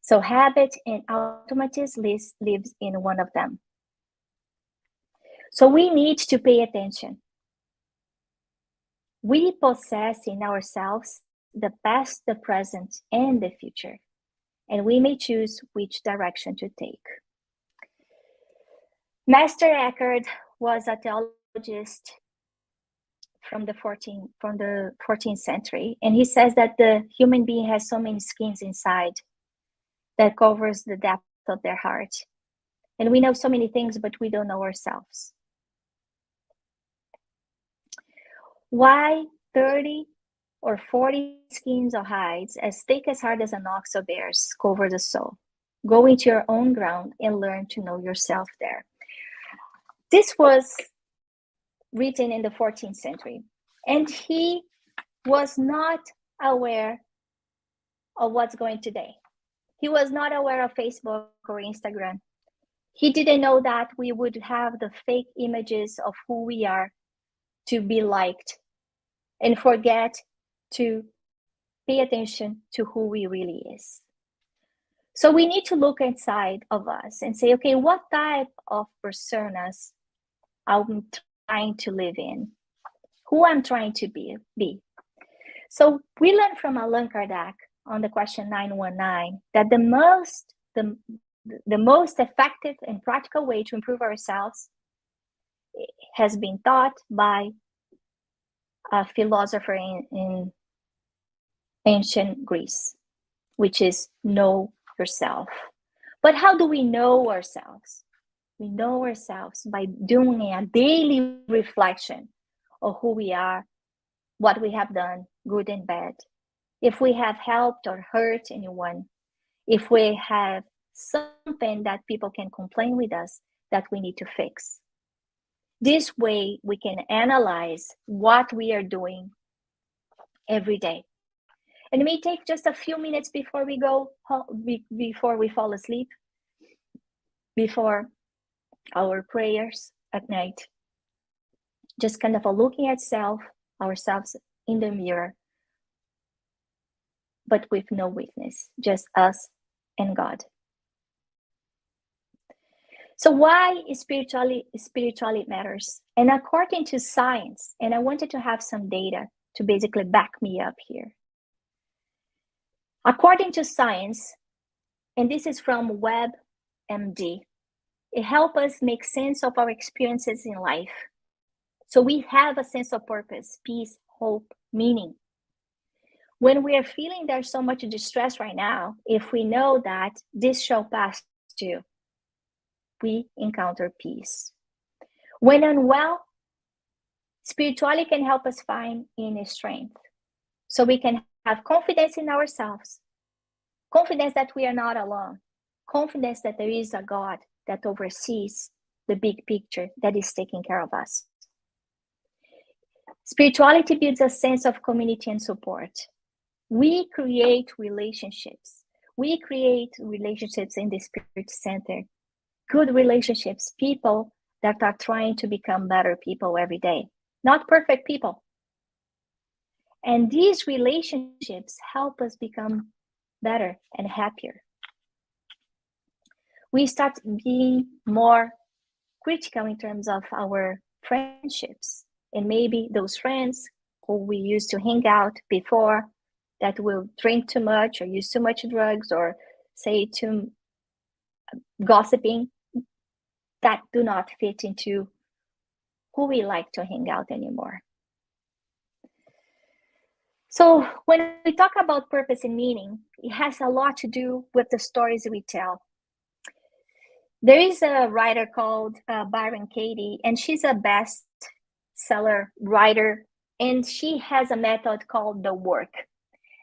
So habit and automatism lives in one of them. So we need to pay attention. We possess in ourselves the past, the present, and the future, and we may choose which direction to take. Master Eckhart was a theologist from the 14th century, and he says that the human being has so many skins inside that covers the depth of their heart. And we know so many things, but we don't know ourselves. Why 30 or 40 skins or hides as thick as hard as an ox or bear's cover the soul? Go into your own ground and learn to know yourself there. This was written in the 14th century, and he was not aware of what's going today. He was not aware of Facebook or Instagram. He didn't know that we would have the fake images of who we are to be liked and forget to pay attention to who we really is. So we need to look inside of us and say, okay, what type of personas I'm trying to live in, who I'm trying to be. So we learned from Allan Kardec on the question 919 that the most effective and practical way to improve ourselves has been taught by a philosopher in ancient Greece, which is know yourself. But how do we know ourselves? We know ourselves by doing a daily reflection of who we are, what we have done, good and bad. If we have helped or hurt anyone, if we have something that people can complain with us that we need to fix. This way we can analyze what we are doing every day. And it may take just a few minutes before we go, before we fall asleep, before our prayers at night. Just kind of looking at ourselves in the mirror, but with no witness, just us and God. So why spirituality matters? And according to science, and I wanted to have some data to basically back me up here. According to science, and this is from WebMD, it helps us make sense of our experiences in life. So we have a sense of purpose, peace, hope, meaning. When we are feeling there's so much distress right now, if we know that this shall pass too, we encounter peace. When unwell, spirituality can help us find inner strength. So we can have confidence in ourselves, confidence that we are not alone, confidence that there is a God that oversees the big picture that is taking care of us. Spirituality builds a sense of community and support. We create relationships. We create relationships in the Spirit Center. Good relationships, people that are trying to become better people every day, not perfect people. And these relationships help us become better and happier. We start being more critical in terms of our friendships, and maybe those friends who we used to hang out before that will drink too much or use too much drugs or say too gossiping, that do not fit into who we like to hang out anymore. So when we talk about purpose and meaning, it has a lot to do with the stories we tell. There is a writer called Byron Katie, and she's a bestseller writer, and she has a method called the work.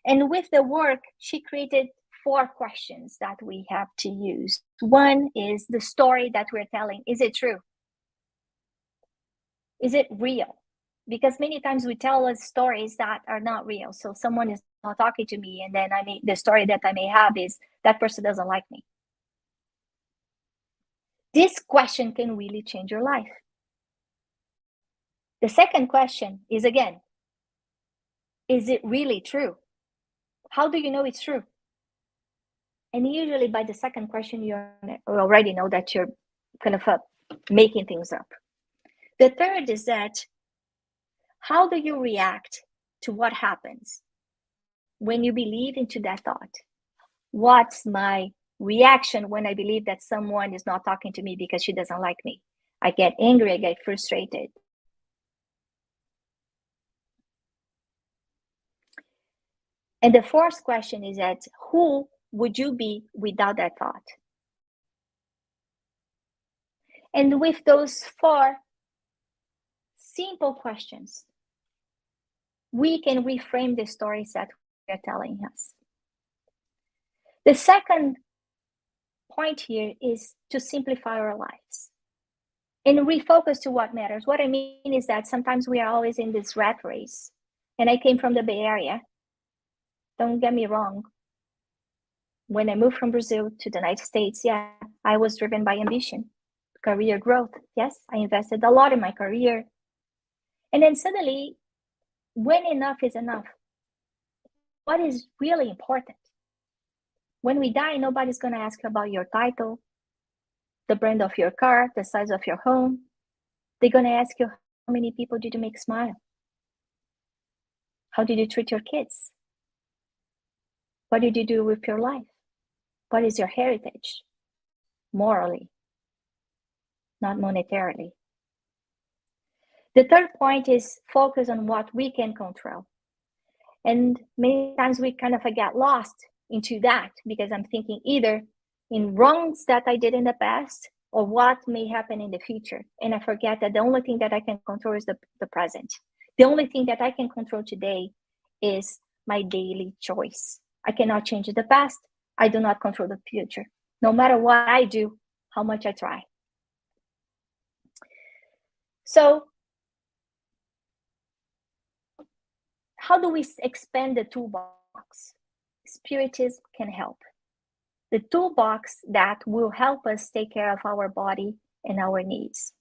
And with the work, she created 4 questions that we have to use. One is the story that we're telling. Is it true? Is it real? Because many times we tell us stories that are not real. So someone is not talking to me, and then the story that I may have is that person doesn't like me. This question can really change your life. The second question is, again, is it really true? How do you know it's true? And usually by the second question, you already know that you're kind of making things up. The third is that, how do you react to what happens when you believe into that thought? What's my reaction when I believe that someone is not talking to me because she doesn't like me? I get angry, I get frustrated. And the fourth question is that, who would you be without that thought? And with those 4 simple questions, we can reframe the stories that we are telling us. The second point here is to simplify our lives and refocus to what matters. What I mean is that sometimes we are always in this rat race. And I came from the Bay Area. Don't get me wrong. When I moved from Brazil to the United States, yeah, I was driven by ambition, career growth. Yes, I invested a lot in my career. And then suddenly, when enough is enough, what is really important? When we die, nobody's going to ask you about your title, the brand of your car, the size of your home. They're going to ask you, how many people did you make smile? How did you treat your kids? What did you do with your life? What is your heritage? Morally, not monetarily. The third point is focus on what we can control. And many times we kind of get lost into that because I'm thinking either in wrongs that I did in the past or what may happen in the future. And I forget that the only thing that I can control is the present. The only thing that I can control today is my daily choice. I cannot change the past. I do not control the future. No matter what I do, how much I try. So, how do we expand the toolbox? Spiritism can help. The toolbox that will help us take care of our body and our needs.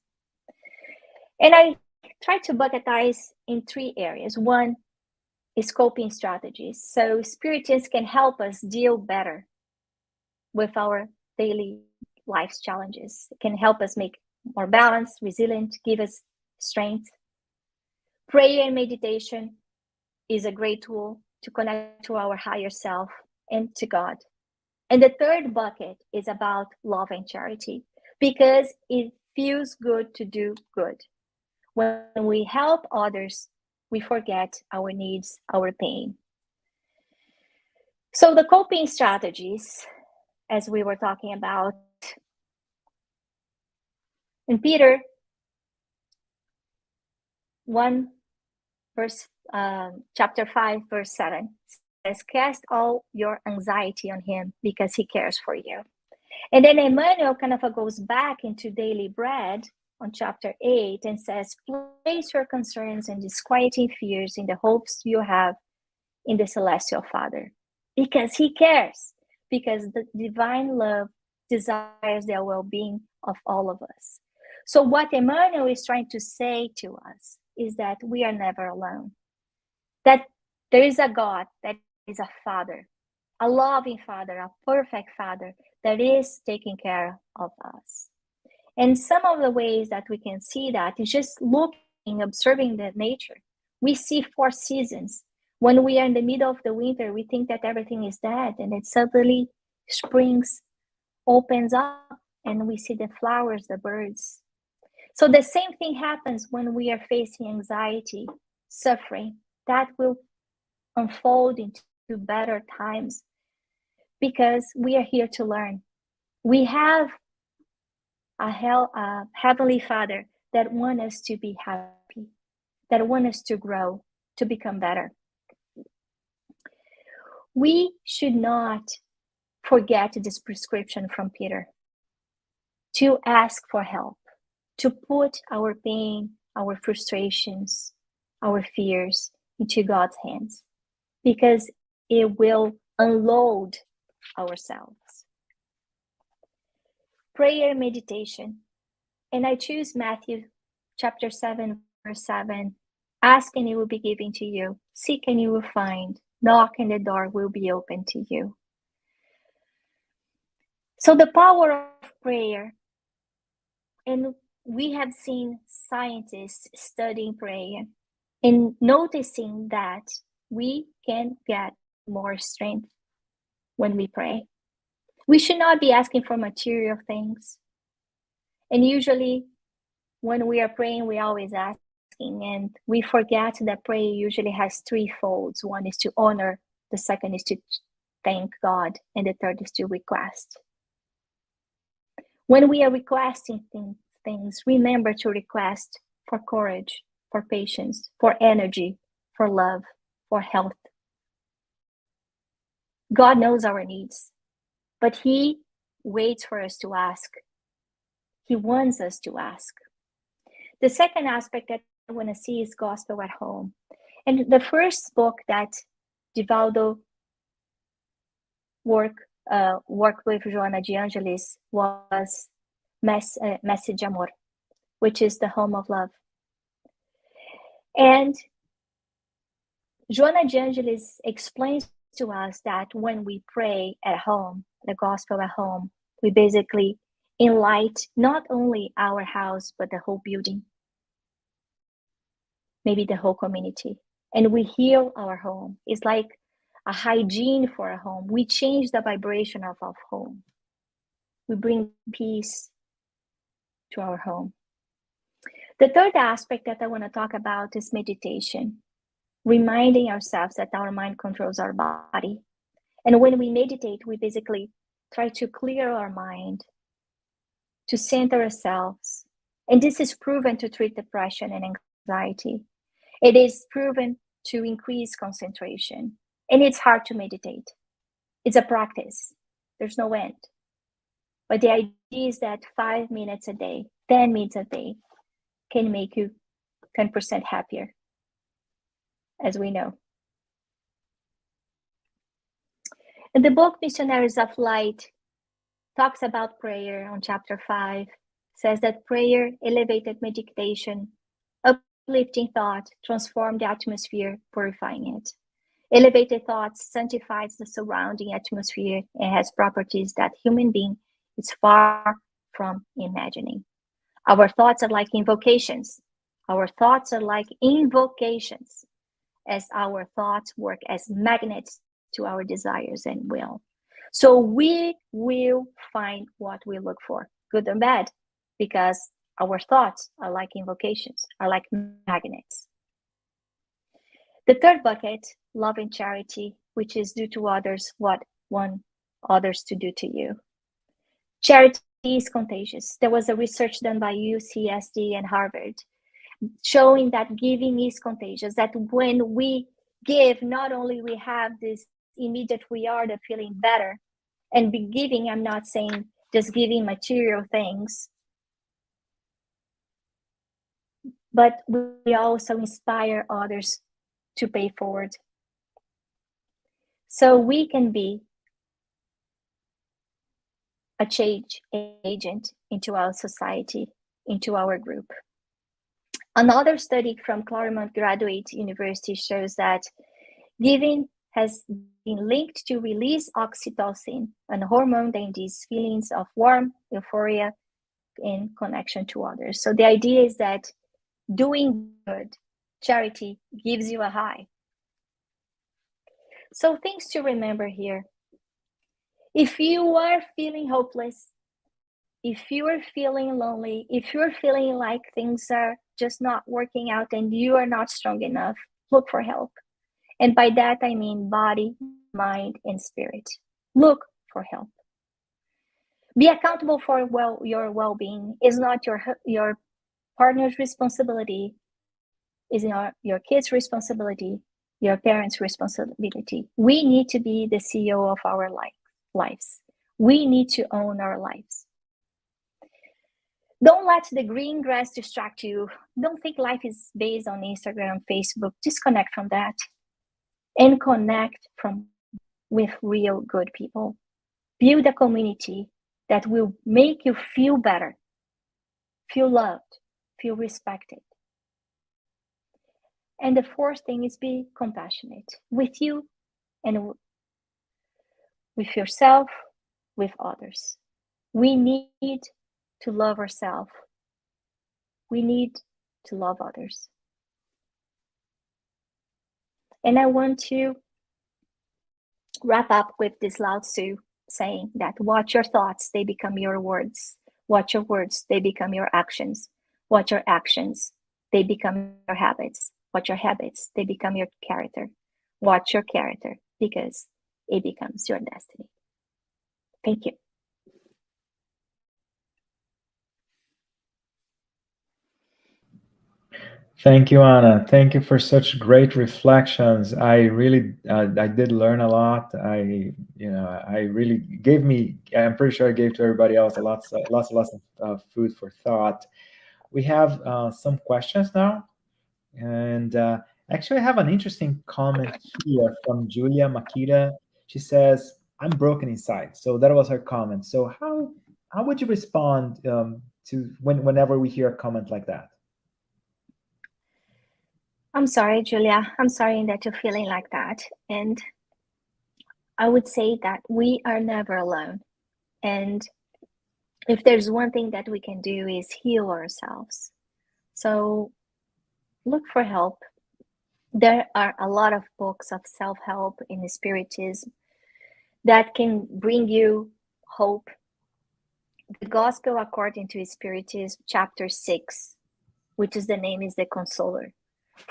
And I try to bucketize in 3 areas. One is coping strategies. So Spiritism can help us deal better with our daily life's challenges. It can help us make more balanced, resilient, give us strength. Prayer and meditation is a great tool to connect to our higher self and to God. And the third bucket is about love and charity, because it feels good to do good. When we help others, we forget our needs, our pain. So the coping strategies, as we were talking about, in Peter 1, chapter 5, verse 7, says, cast all your anxiety on him because he cares for you. And then Emmanuel kind of goes back into daily bread on chapter 8 and says, place your concerns and disquieting fears in the hopes you have in the celestial Father, because he cares, because the divine love desires the well-being of all of us. So what Emmanuel is trying to say to us is that we are never alone, that there is a God that is a Father, a loving Father, a perfect Father that is taking care of us. And some of the ways that we can see that is just looking, observing the nature. We see 4 seasons. When we are in the middle of the winter, we think that everything is dead, and it suddenly springs opens up and we see the flowers, the birds. So the same thing happens when we are facing anxiety, suffering. That will unfold into better times because we are here to learn. We have a Heavenly Father that wants us to be happy, that wants us to grow, to become better. We should not forget this prescription from Peter to ask for help, to put our pain, our frustrations, our fears into God's hands, because it will unload ourselves. Prayer meditation. And I choose Matthew chapter 7, verse 7. Ask and it will be given to you. Seek and you will find. Knock and the door will be open to you. So the power of prayer, and we have seen scientists studying prayer and noticing that we can get more strength when we pray. We should not be asking for material things. And usually when we are praying, we always asking, and we forget that prayer usually has three folds. One is to honor, the second is to thank God, and the third is to request. When we are requesting things, remember to request for courage, for patience, for energy, for love, for health. God knows our needs, but He waits for us to ask. He wants us to ask. The second aspect that I want to see is gospel at home. And the first book that Divaldo worked with Joana de Angelis was Message Amor, which is the home of love. And Joana de Angelis explains to us that when we pray at home, the gospel at home, we basically enlight not only our house, but the whole building, maybe the whole community. And we heal our home. It's like a hygiene for a home. We change the vibration of our home. We bring peace to our home. The third aspect that I want to talk about is meditation, reminding ourselves that our mind controls our body. And when we meditate, we basically try to clear our mind, to center ourselves. And this is proven to treat depression and anxiety. It is proven to increase concentration. And it's hard to meditate. It's a practice. There's no end. But the idea is that 5 minutes a day, 10 minutes a day can make you 10% happier, as we know. And the book Missionaries of Light talks about prayer on chapter 5, says that prayer, elevated meditation, uplifting thought, transform the atmosphere, purifying it. Elevated thought sanctifies the surrounding atmosphere and has properties that human being is far from imagining. Our thoughts are like invocations. Our thoughts are like invocations, as our thoughts work as magnets to our desires and will. So we will find what we look for, good or bad, because our thoughts are like invocations, are like magnets. The third bucket, love and charity, which is do to others what want others to do to you. Charity is contagious. There was a research done by UCSD and Harvard showing that giving is contagious, that when we give, not only we have this immediate reward of feeling better, and be giving, I'm not saying just giving material things, but we also inspire others to pay forward. So we can be a change agent into our society, into our group. Another study from Claremont Graduate University shows that giving has been linked to release oxytocin, a hormone that induces feelings of warmth, euphoria, and connection to others. So the idea is that doing good, charity, gives you a high. So things to remember here. If you are feeling hopeless, if you are feeling lonely, if you're feeling like things are just not working out and you are not strong enough, look for help. And by that, I mean body, mind, and spirit. Look for help. Be accountable for your well-being. Is not your partner's responsibility, is not your kids' responsibility, your parents' responsibility. We need to be the CEO of our lives. We need to own our lives. Don't let the green grass distract you. Don't think life is based on Instagram, Facebook. Disconnect from that and connect with real good people. Build a community that will make you feel better, feel loved, feel respected. And the fourth thing is be compassionate with you and with yourself, with others. We need to love ourselves. We need to love others. And I want to wrap up with this Lao Tzu saying that watch your thoughts, they become your words. Watch your words, they become your actions. Watch your actions, they become your habits. Watch your habits, they become your character. Watch your character, because it becomes your destiny. Thank you. Thank you, Anna. Thank you for such great reflections. I really, I did learn a lot. I really gave me. I'm pretty sure I gave to everybody else lots of food for thought. We have some questions now, and actually, I have an interesting comment here from Julia Makita. She says, "I'm broken inside." So that was her comment. So how would you respond to whenever we hear a comment like that? I'm sorry, Julia. I'm sorry that you're feeling like that. And I would say that we are never alone. And if there's one thing that we can do is heal ourselves. So look for help. There are a lot of books of self-help in the Spiritism that can bring you hope. The Gospel according to Spiritism, chapter 6, which is the name is the Consoler.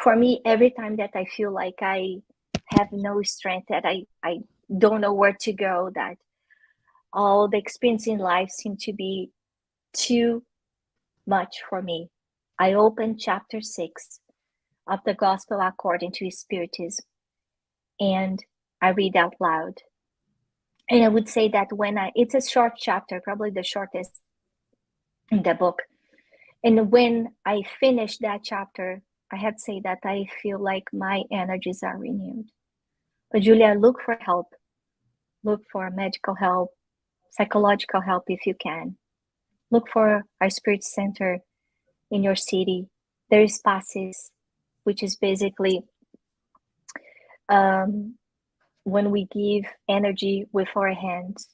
For me, every time that I feel like I have no strength, that I don't know where to go, that all the experience in life seem to be too much for me, I open chapter 6 of the Gospel according to Spiritism and I read out loud. And I would say that it's a short chapter, probably the shortest in the book. And when I finish that chapter, I have to say that I feel like my energies are renewed. But Julia, look for help. Look for medical help, psychological help if you can. Look for our spirit center in your city. There is passes, which is basically when we give energy with our hands.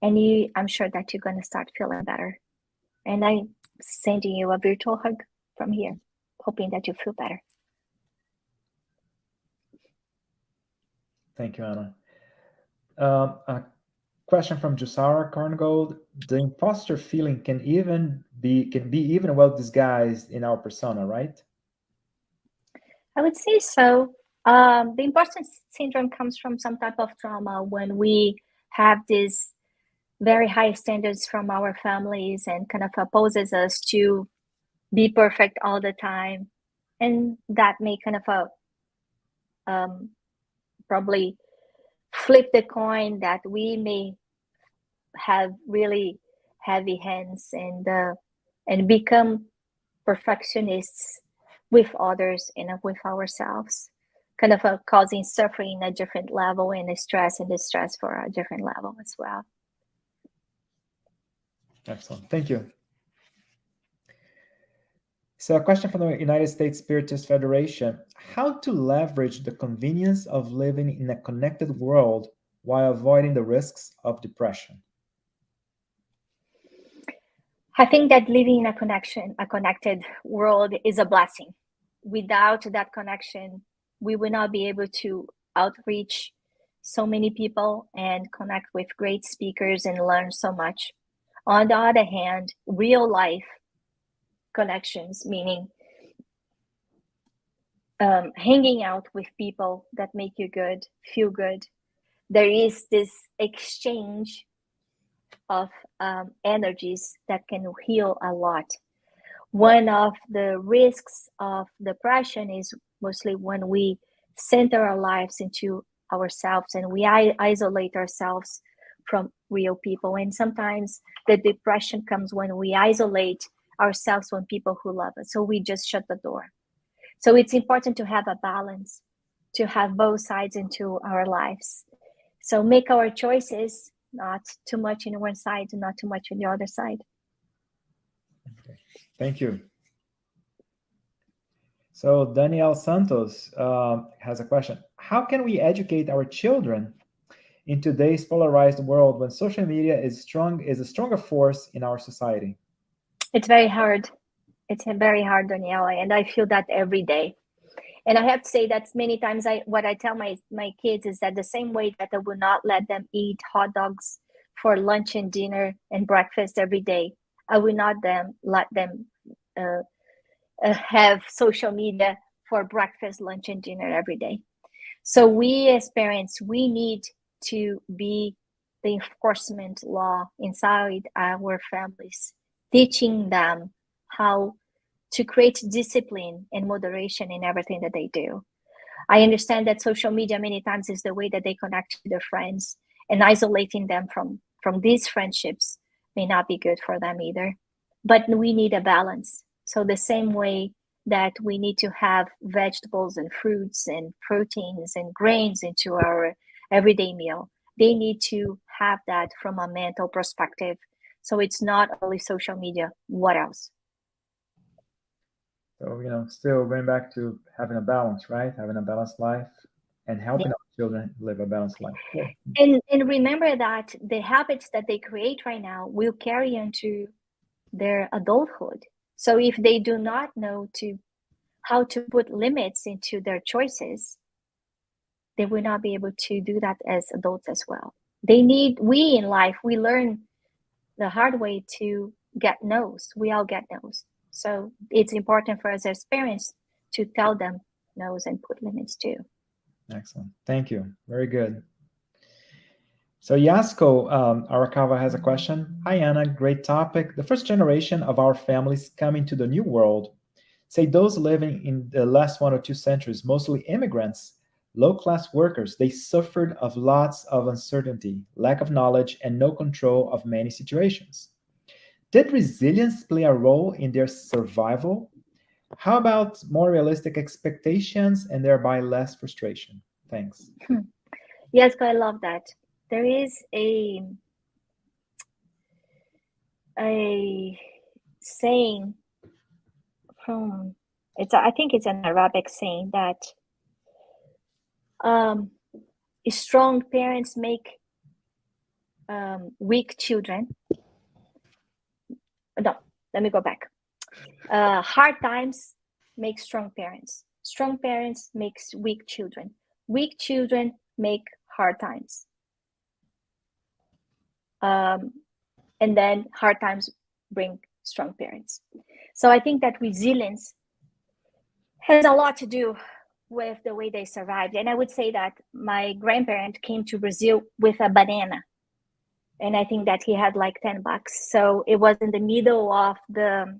And I'm sure that you're going to start feeling better. And I'm sending you a virtual hug from here, hoping that you feel better. Thank you, Anna. A question from Jusara Carngold. The imposter feeling can be even well disguised in our persona, right? I would say so. The imposter syndrome comes from some type of trauma when we have these very high standards from our families and kind of opposes us to be perfect all the time. And that may kind of probably flip the coin that we may have really heavy hands and become perfectionists with others and with ourselves, kind of causing suffering at a different level and the stress and distress for a different level as well. Excellent. Thank you. So a question from the United States Spiritist Federation: how to leverage the convenience of living in a connected world while avoiding the risks of depression? I think that living in a connected world is a blessing. Without that connection, we will not be able to outreach so many people and connect with great speakers and learn so much. On the other hand, real life connections, meaning hanging out with people that make you good, feel good. There is this exchange of energies that can heal a lot. One of the risks of depression is mostly when we center our lives into ourselves and we isolate ourselves from real people. And sometimes the depression comes when we isolate ourselves from people who love us. So we just shut the door. So it's important to have a balance, to have both sides into our lives. So make our choices, not too much in one side, not too much on the other side. Okay. Thank you. So Daniel Santos has a question. How can we educate our children in today's polarized world when social media is a stronger force in our society? It's very hard. It's very hard, Daniela, and I feel that every day. And I have to say that many times what I tell my kids is that the same way that I will not let them eat hot dogs for lunch and dinner and breakfast every day, I will not let them have social media for breakfast, lunch, and dinner every day. So we as parents, we need to be the enforcement law inside our families, teaching them how to create discipline and moderation in everything that they do. I understand that social media many times is the way that they connect to their friends, and isolating them from these friendships may not be good for them either. But we need a balance. So the same way that we need to have vegetables and fruits and proteins and grains into our everyday meal, they need to have that from a mental perspective. So it's not only social media. What else? So, still going back to having a balance, right? Having a balanced life and helping our children live a balanced life. Yeah. And remember that the habits that they create right now will carry into their adulthood. So if they do not know how to put limits into their choices, they will not be able to do that as adults as well. We in life, we learn the hard way to get no's. We all get no's. So it's important for us as parents to tell them no's and put limits too. Excellent. Thank you. Very good. So Yasko Arakawa has a question. Hi, Anna. Great topic. The first generation of our families coming to the new world, say those living in the last 1 or 2 centuries, mostly immigrants, low-class workers, they suffered of lots of uncertainty, lack of knowledge, and no control of many situations. Did resilience play a role in their survival? How about more realistic expectations and thereby less frustration? Thanks. Yes, I love that. There is a saying I think it's an Arabic saying that strong parents make weak children. No, let me go back. Hard times make strong parents. Strong parents makes weak children. Weak children make hard times. And then hard times bring strong parents. So I think that resilience has a lot to do with the way they survived. And I would say that my grandparent came to Brazil with a banana. And I think that he had like $10. So it was in the middle of the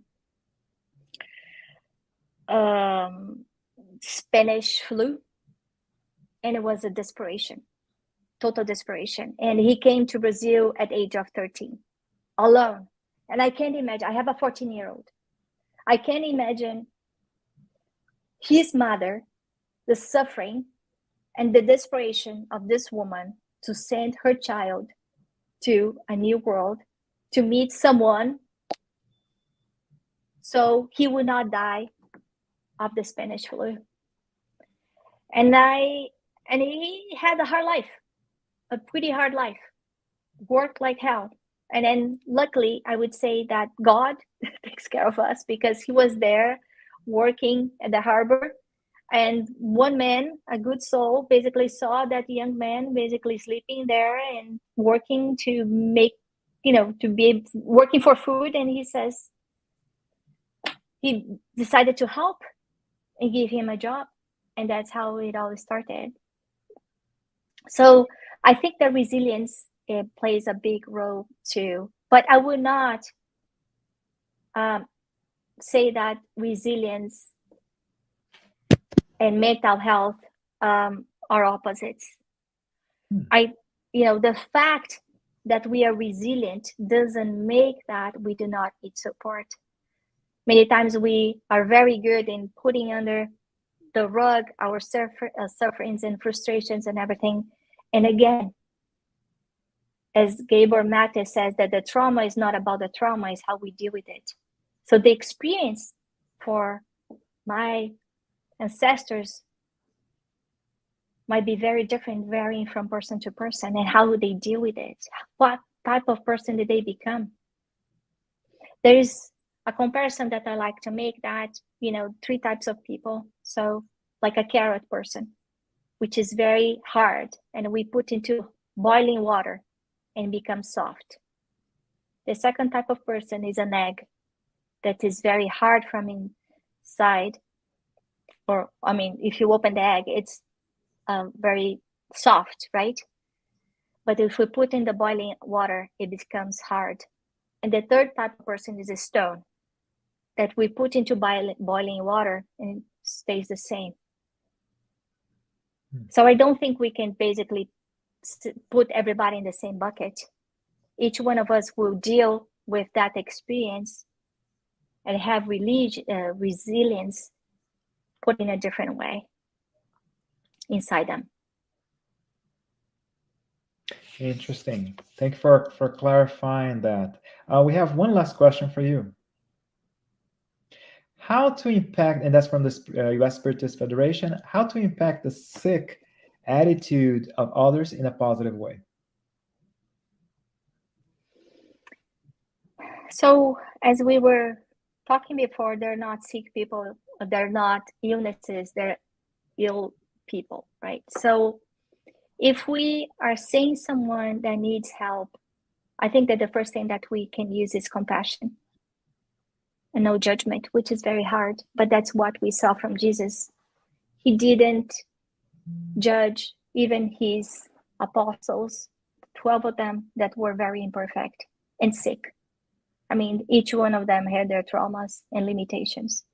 Spanish flu. And it was a desperation, total desperation. And he came to Brazil at the age of 13, alone. And I can't imagine, I have a 14-year-old. I can't imagine his mother, the suffering and the desperation of this woman to send her child to a new world, to meet someone so he would not die of the Spanish flu. And he had a hard life, a pretty hard life, worked like hell. And then luckily, I would say that God takes care of us because he was there working at the harbor. And one man, a good soul, basically saw that young man basically sleeping there and working to make to be working for food, and he says he decided to help and give him a job, and that's how it all started. So I think that resilience plays a big role too, but I would not say that resilience and mental health are opposites. The fact that we are resilient doesn't make that we do not need support. Many times we are very good in putting under the rug our sufferings and frustrations and everything. And again, as Gabor Mate says, that the trauma is not about the trauma, it's how we deal with it. So the experience for my ancestors might be very different, varying from person to person, and how they deal with it. What type of person did they become? There is a comparison that I like to make, that, 3 types of people. So like a carrot person, which is very hard, and we put into boiling water and become soft. The second type of person is an egg that is very hard from inside. Or, if you open the egg, it's very soft, right? But if we put in the boiling water, it becomes hard. And the third type of person is a stone that we put into boiling water and it stays the same. So I don't think we can basically put everybody in the same bucket. Each one of us will deal with that experience and have resilience put in a different way inside them. Interesting. Thank you for clarifying that. We have one last question for you. How to impact, and that's from the U.S. Spiritist Federation, how to impact the sick attitude of others in a positive way? So as we were talking before, they're not sick people, they're not illnesses, they're ill people, right? So if we are seeing someone that needs help, I think that the first thing that we can use is compassion and no judgment, which is very hard, but that's what we saw from Jesus. He didn't judge even his apostles, 12 of them that were very imperfect and sick. Each one of them had their traumas and limitations.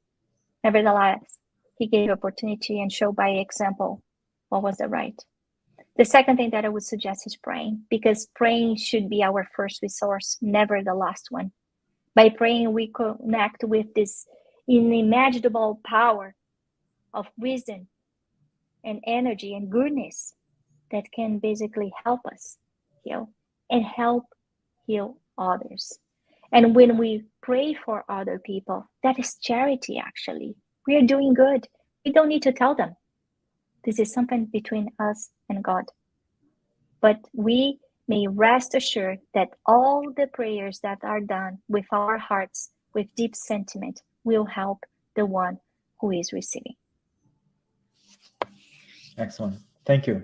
Nevertheless, he gave opportunity and showed by example what was the right. The second thing that I would suggest is praying, because praying should be our first resource, never the last one. By praying, we connect with this unimaginable power of wisdom and energy and goodness that can basically help us heal and help heal others. And when we pray for other people, that is charity, actually. We are doing good. We don't need to tell them. This is something between us and God. But we may rest assured that all the prayers that are done with our hearts, with deep sentiment, will help the one who is receiving. Excellent. Thank you.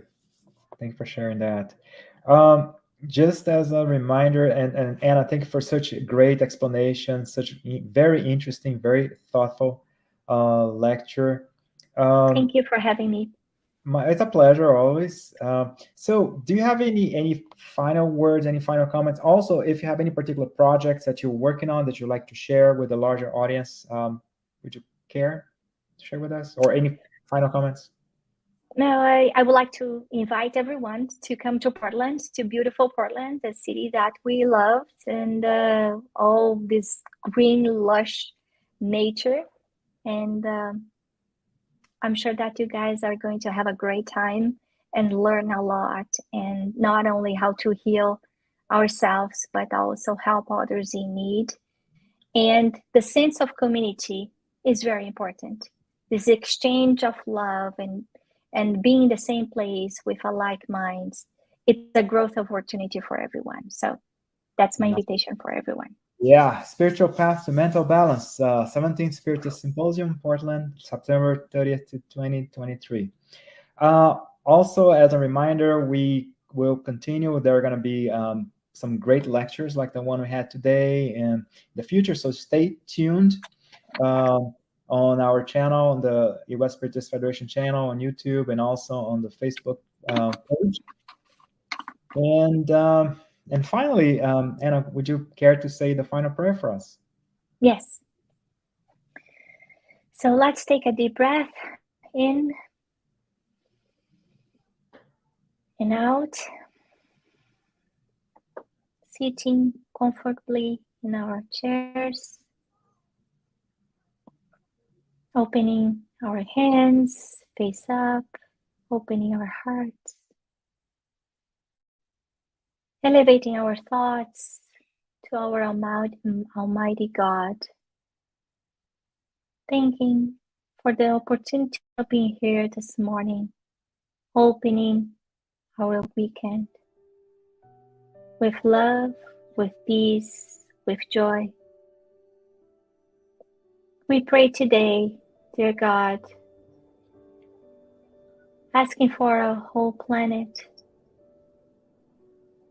Thank you for sharing that. Just as a reminder, and Anna, thank you for such a great explanation, such very interesting, very thoughtful lecture. Thank you for having me. It's a pleasure always. So do you have any final words, any final comments? Also, if you have any particular projects that you're working on that you'd like to share with the larger audience, would you care to share with us, or any final comments? No, I would like to invite everyone to come to Portland, to beautiful Portland, the city that we loved, and all this green, lush nature. And I'm sure that you guys are going to have a great time and learn a lot, and not only how to heal ourselves, but also help others in need. And the sense of community is very important. This exchange of love and being in the same place with a like minds, it's a growth opportunity for everyone. So that's my invitation for everyone. Yeah, Spiritual Path to Mental Balance, 17th Spiritist Symposium, Portland, September 30th to 2023. Also, as a reminder, we will continue. There are going to be some great lectures like the one we had today and the future. So stay tuned on our channel, on the U.S. Spiritist Federation channel, on YouTube, and also on the Facebook page. And finally, Anna, would you care to say the final prayer for us? Yes. So let's take a deep breath in and out, sitting comfortably in our chairs, opening our hands face up, opening our hearts, elevating our thoughts to our Almighty God, thanking for the opportunity of being here this morning, opening our weekend with love, with peace, with joy. We pray today, dear God, asking for a whole planet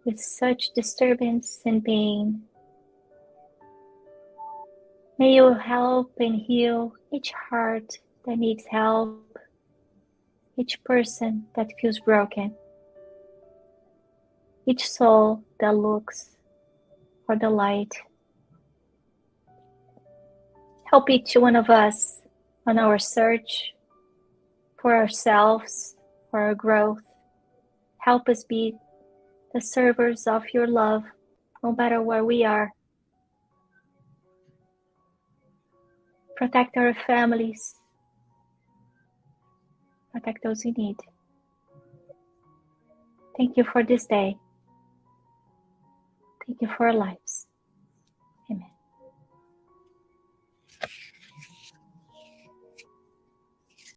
with such disturbance and pain. May you help and heal each heart that needs help, each person that feels broken, each soul that looks for the light. Help each one of us on our search for ourselves, for our growth. Help us be the servers of your love, no matter where we are. Protect our families. Protect those in need. Thank you for this day. Thank you for our lives.